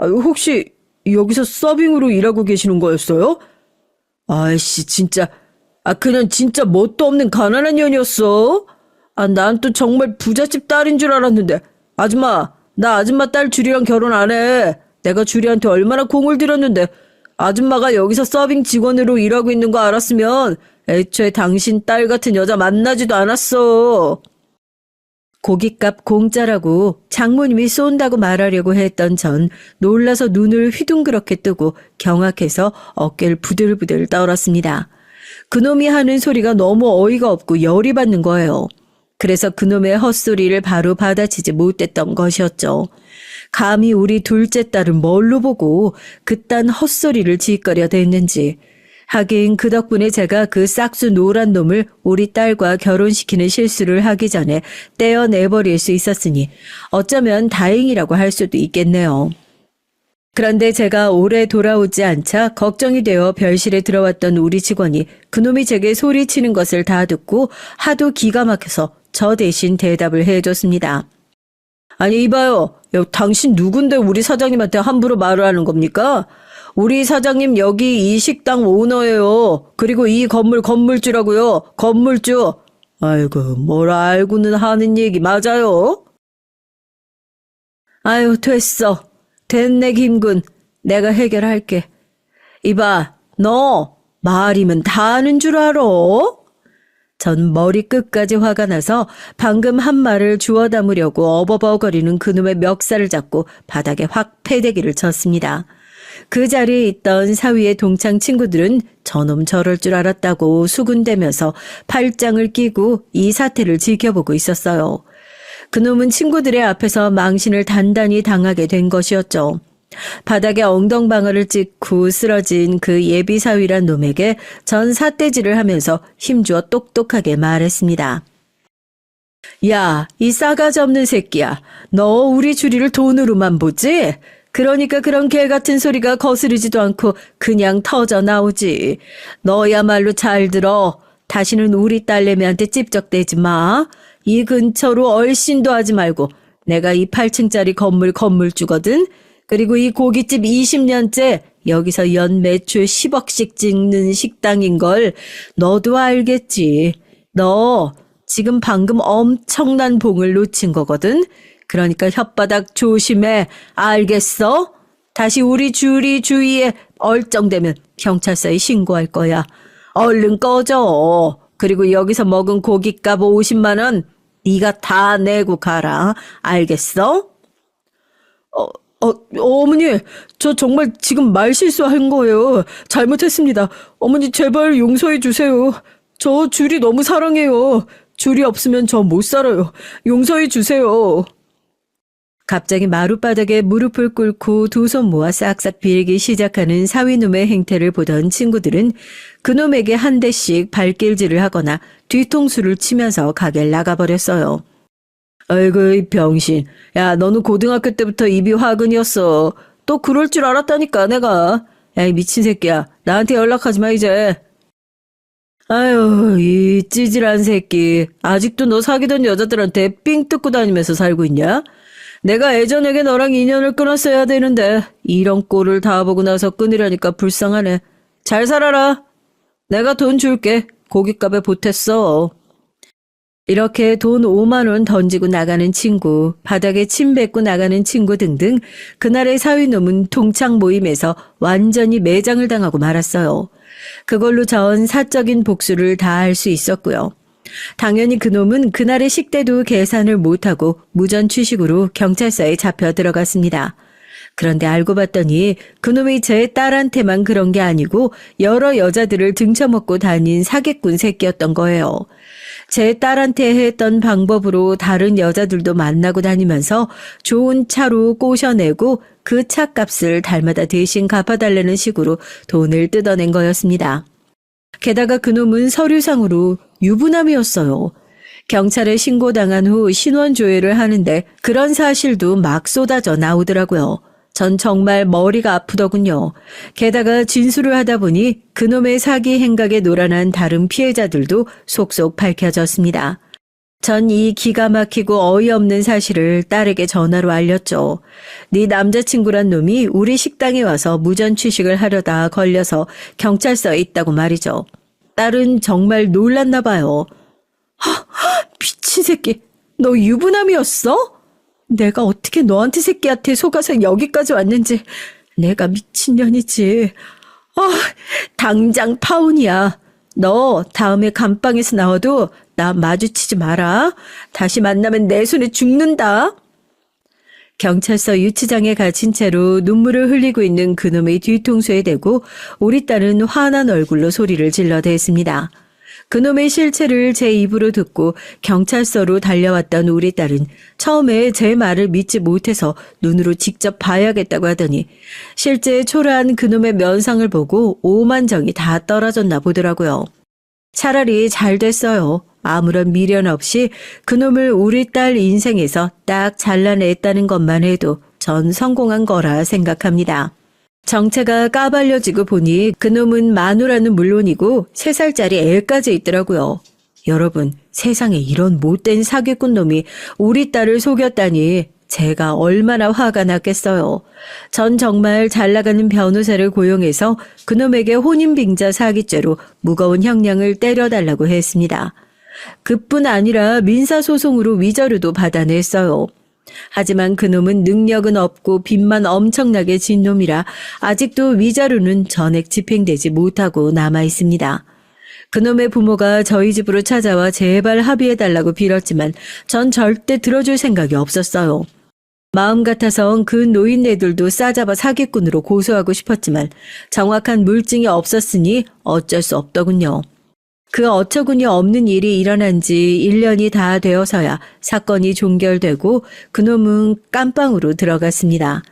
혹시 여기서 서빙으로 일하고 계시는 거였어요? 아이씨, 진짜. 그냥 진짜 뭣도 없는 가난한 년이었어. 난 또 정말 부잣집 딸인 줄 알았는데. 아줌마, 나 아줌마 딸 주리랑 결혼 안 해. 내가 주리한테 얼마나 공을 들였는데. 아줌마가 여기서 서빙 직원으로 일하고 있는 거 알았으면 애초에 당신 딸 같은 여자 만나지도 않았어. 고깃값 공짜라고 장모님이 쏜다고 말하려고 했던 전 놀라서 눈을 휘둥그렇게 뜨고 경악해서 어깨를 부들부들 떨었습니다. 그놈이 하는 소리가 너무 어이가 없고 열이 받는 거예요. 그래서 그놈의 헛소리를 바로 받아치지 못했던 것이었죠. 감히 우리 둘째 딸을 뭘로 보고 그딴 헛소리를 짓거려 댔는지. 하긴 그 덕분에 제가 그 싹수 노란 놈을 우리 딸과 결혼시키는 실수를 하기 전에 떼어내버릴 수 있었으니 어쩌면 다행이라고 할 수도 있겠네요. 그런데 제가 오래 돌아오지 않자 걱정이 되어 별실에 들어왔던 우리 직원이 그놈이 제게 소리치는 것을 다 듣고 하도 기가 막혀서 저 대신 대답을 해줬습니다. 아니 이봐요. 당신 누군데 우리 사장님한테 함부로 말을 하는 겁니까? 우리 사장님 여기 이 식당 오너예요. 그리고 이 건물 건물주라고요. 건물주. 아이고 뭘 알고는 하는 얘기 맞아요? 아유 됐어. 됐네 김군. 내가 해결할게. 이봐 너 말이면 다 아는 줄 알아? 전 머리끝까지 화가 나서 방금 한 말을 주워 담으려고 어버버거리는 그놈의 멱살을 잡고 바닥에 확 패대기를 쳤습니다. 그 자리에 있던 사위의 동창 친구들은 저놈 저럴 줄 알았다고 수군대면서 팔짱을 끼고 이 사태를 지켜보고 있었어요. 그놈은 친구들의 앞에서 망신을 단단히 당하게 된 것이었죠. 바닥에 엉덩방아를 찍고 쓰러진 그 예비사위란 놈에게 전 삿대질을 하면서 힘주어 똑똑하게 말했습니다. 야, 이 싸가지 없는 새끼야. 너 우리 주리를 돈으로만 보지? 그러니까 그런 개 같은 소리가 거스르지도 않고 그냥 터져 나오지. 너야말로 잘 들어. 다시는 우리 딸내미한테 찝적대지 마. 이 근처로 얼씬도 하지 말고. 내가 이 8층짜리 건물주거든. 그리고 이 고깃집 20년째 여기서 연 매출 10억씩 찍는 식당인걸 너도 알겠지. 너 지금 방금 엄청난 봉을 놓친 거거든. 그러니까 혓바닥 조심해. 알겠어? 다시 우리 주리 주위에 얼쩡대면 경찰서에 신고할 거야. 얼른 꺼져. 그리고 여기서 먹은 고깃값 50만 원 네가 다 내고 가라. 알겠어? 어머니, 저 정말 지금 말실수한 거예요. 잘못했습니다. 어머니 제발 용서해 주세요. 저 주리 너무 사랑해요. 주리 없으면 저 못 살아요. 용서해 주세요. 갑자기 마룻바닥에 무릎을 꿇고 두 손 모아 싹싹 빌기 시작하는 사위놈의 행태를 보던 친구들은 그놈에게 한 대씩 발길질을 하거나 뒤통수를 치면서 가게를 나가버렸어요. 아이고 이 병신. 야 너는 고등학교 때부터 입이 화근이었어. 또 그럴 줄 알았다니까 내가. 야 이 미친 새끼야. 나한테 연락하지 마 이제. 아유, 이 찌질한 새끼. 아직도 너 사귀던 여자들한테 삥 뜯고 다니면서 살고 있냐? 내가 예전에게 너랑 인연을 끊었어야 되는데 이런 꼴을 다 보고 나서 끊으려니까 불쌍하네. 잘 살아라. 내가 돈 줄게. 고깃값에 보탰어. 이렇게 돈 5만 원 던지고 나가는 친구, 바닥에 침 뱉고 나가는 친구 등등 그날의 사위놈은 동창 모임에서 완전히 매장을 당하고 말았어요. 그걸로 전 사적인 복수를 다 할 수 있었고요. 당연히 그놈은 그날의 식대도 계산을 못하고 무전 취식으로 경찰서에 잡혀 들어갔습니다. 그런데 알고 봤더니 그놈이 제 딸한테만 그런 게 아니고 여러 여자들을 등쳐먹고 다닌 사기꾼 새끼였던 거예요. 제 딸한테 했던 방법으로 다른 여자들도 만나고 다니면서 좋은 차로 꼬셔내고 그 차값을 달마다 대신 갚아달라는 식으로 돈을 뜯어낸 거였습니다. 게다가 그놈은 서류상으로 유부남이었어요. 경찰에 신고당한 후 신원조회를 하는데 그런 사실도 막 쏟아져 나오더라고요. 전 정말 머리가 아프더군요. 게다가 진술을 하다 보니 그놈의 사기 행각에 노란한 다른 피해자들도 속속 밝혀졌습니다. 전 이 기가 막히고 어이없는 사실을 딸에게 전화로 알렸죠. 네 남자친구란 놈이 우리 식당에 와서 무전 취식을 하려다 걸려서 경찰서에 있다고 말이죠. 딸은 정말 놀랐나 봐요. 미친 새끼, 너 유부남이었어? 내가 어떻게 너한테 새끼한테 속아서 여기까지 왔는지 내가 미친년이지. 당장 파혼이야. 너 다음에 감방에서 나와도 나 마주치지 마라. 다시 만나면 내 손에 죽는다. 경찰서 유치장에 갇힌 채로 눈물을 흘리고 있는 그놈의 뒤통수에 대고 우리 딸은 화난 얼굴로 소리를 질러댔습니다. 그놈의 실체를 제 입으로 듣고 경찰서로 달려왔던 우리 딸은 처음에 제 말을 믿지 못해서 눈으로 직접 봐야겠다고 하더니 실제 초라한 그놈의 면상을 보고 오만정이 다 떨어졌나 보더라고요. 차라리 잘 됐어요. 아무런 미련 없이 그놈을 우리 딸 인생에서 딱 잘라냈다는 것만 해도 전 성공한 거라 생각합니다. 정체가 까발려지고 보니 그놈은 마누라는 물론이고 3살짜리 애까지 있더라고요. 여러분, 세상에 이런 못된 사기꾼 놈이 우리 딸을 속였다니 제가 얼마나 화가 났겠어요. 전 정말 잘나가는 변호사를 고용해서 그놈에게 혼인빙자 사기죄로 무거운 형량을 때려달라고 했습니다. 그뿐 아니라 민사소송으로 위자료도 받아냈어요. 하지만 그놈은 능력은 없고 빚만 엄청나게 진 놈이라 아직도 위자료는 전액 집행되지 못하고 남아 있습니다. 그놈의 부모가 저희 집으로 찾아와 제발 합의해달라고 빌었지만 전 절대 들어줄 생각이 없었어요. 마음 같아선 그 노인네들도 싸잡아 사기꾼으로 고소하고 싶었지만 정확한 물증이 없었으니 어쩔 수 없더군요. 그 어처구니 없는 일이 일어난 지 1년이 다 되어서야 사건이 종결되고 그놈은 깜빵으로 들어갔습니다.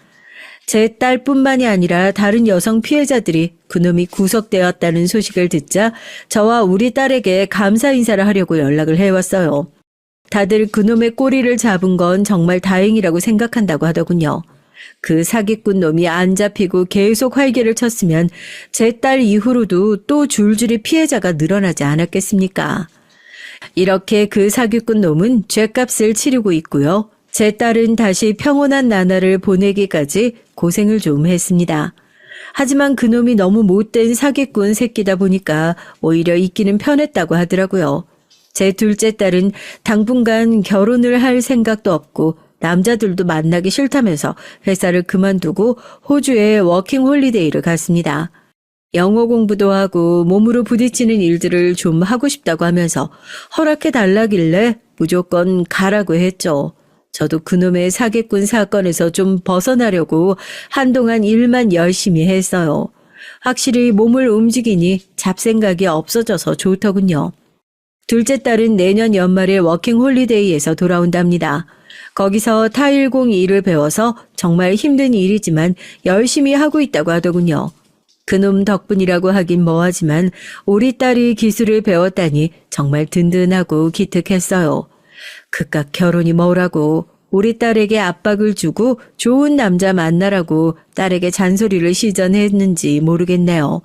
제 딸뿐만이 아니라 다른 여성 피해자들이 그놈이 구속되었다는 소식을 듣자 저와 우리 딸에게 감사 인사를 하려고 연락을 해왔어요. 다들 그놈의 꼬리를 잡은 건 정말 다행이라고 생각한다고 하더군요. 그 사기꾼 놈이 안 잡히고 계속 활개를 쳤으면 제 딸 이후로도 또 줄줄이 피해자가 늘어나지 않았겠습니까? 이렇게 그 사기꾼 놈은 죗값을 치르고 있고요. 제 딸은 다시 평온한 나날을 보내기까지 고생을 좀 했습니다. 하지만 그놈이 너무 못된 사기꾼 새끼다 보니까 오히려 있기는 편했다고 하더라고요. 제 둘째 딸은 당분간 결혼을 할 생각도 없고 남자들도 만나기 싫다면서 회사를 그만두고 호주에 워킹 홀리데이를 갔습니다. 영어 공부도 하고 몸으로 부딪히는 일들을 좀 하고 싶다고 하면서 허락해 달라길래 무조건 가라고 했죠. 저도 그놈의 사기꾼 사건에서 좀 벗어나려고 한동안 일만 열심히 했어요. 확실히 몸을 움직이니 잡생각이 없어져서 좋더군요. 둘째 딸은 내년 연말에 워킹 홀리데이에서 돌아온답니다. 거기서 타일공 일을 배워서 정말 힘든 일이지만 열심히 하고 있다고 하더군요. 그놈 덕분이라고 하긴 뭐하지만 우리 딸이 기술을 배웠다니 정말 든든하고 기특했어요. 그깟 결혼이 뭐라고 우리 딸에게 압박을 주고 좋은 남자 만나라고 딸에게 잔소리를 시전했는지 모르겠네요.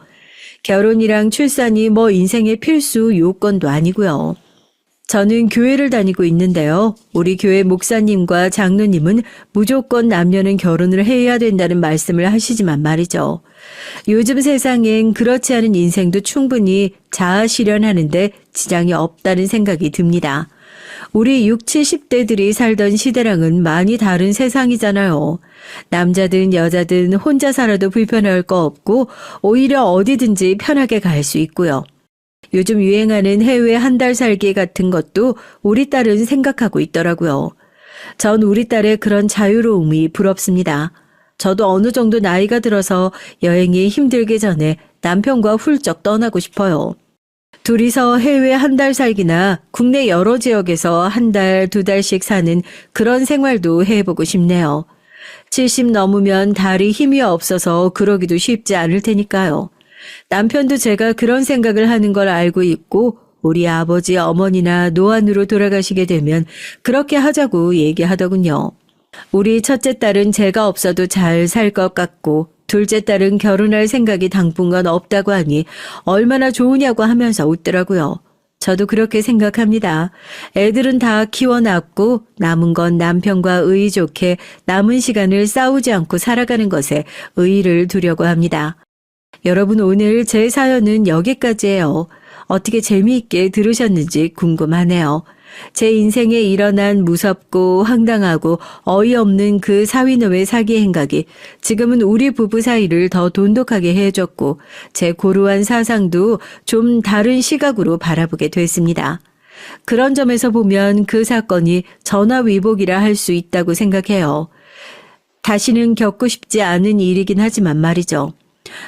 결혼이랑 출산이 뭐 인생의 필수 요건도 아니고요. 저는 교회를 다니고 있는데요. 우리 교회 목사님과 장로님은 무조건 남녀는 결혼을 해야 된다는 말씀을 하시지만 말이죠. 요즘 세상엔 그렇지 않은 인생도 충분히 자아 실현하는데 지장이 없다는 생각이 듭니다. 우리 60, 70대들이 살던 시대랑은 많이 다른 세상이잖아요. 남자든 여자든 혼자 살아도 불편할 거 없고 오히려 어디든지 편하게 갈 수 있고요. 요즘 유행하는 해외 한 달 살기 같은 것도 우리 딸은 생각하고 있더라고요. 전 우리 딸의 그런 자유로움이 부럽습니다. 저도 어느 정도 나이가 들어서 여행이 힘들기 전에 남편과 훌쩍 떠나고 싶어요. 둘이서 해외 한 달 살기나 국내 여러 지역에서 한 달, 두 달씩 사는 그런 생활도 해보고 싶네요. 70 넘으면 다리 힘이 없어서 그러기도 쉽지 않을 테니까요. 남편도 제가 그런 생각을 하는 걸 알고 있고 우리 아버지, 어머니나 노안으로 돌아가시게 되면 그렇게 하자고 얘기하더군요. 우리 첫째 딸은 제가 없어도 잘 살 것 같고 둘째 딸은 결혼할 생각이 당분간 없다고 하니 얼마나 좋으냐고 하면서 웃더라고요. 저도 그렇게 생각합니다. 애들은 다 키워놨고 남은 건 남편과 의의 좋게 남은 시간을 싸우지 않고 살아가는 것에 의의를 두려고 합니다. 여러분, 오늘 제 사연은 여기까지예요. 어떻게 재미있게 들으셨는지 궁금하네요. 제 인생에 일어난 무섭고 황당하고 어이없는 그 사위놈의 사기 행각이 지금은 우리 부부 사이를 더 돈독하게 해줬고 제 고루한 사상도 좀 다른 시각으로 바라보게 됐습니다. 그런 점에서 보면 그 사건이 전화위복이라 할 수 있다고 생각해요. 다시는 겪고 싶지 않은 일이긴 하지만 말이죠.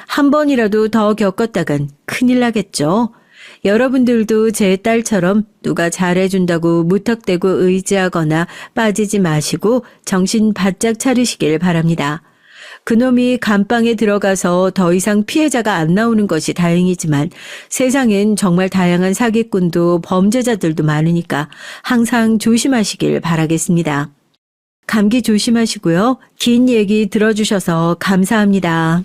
한 번이라도 더 겪었다간 큰일 나겠죠. 여러분들도 제 딸처럼 누가 잘해준다고 무턱대고 의지하거나 빠지지 마시고 정신 바짝 차리시길 바랍니다. 그놈이 감방에 들어가서 더 이상 피해자가 안 나오는 것이 다행이지만 세상엔 정말 다양한 사기꾼도 범죄자들도 많으니까 항상 조심하시길 바라겠습니다. 감기 조심하시고요. 긴 얘기 들어주셔서 감사합니다.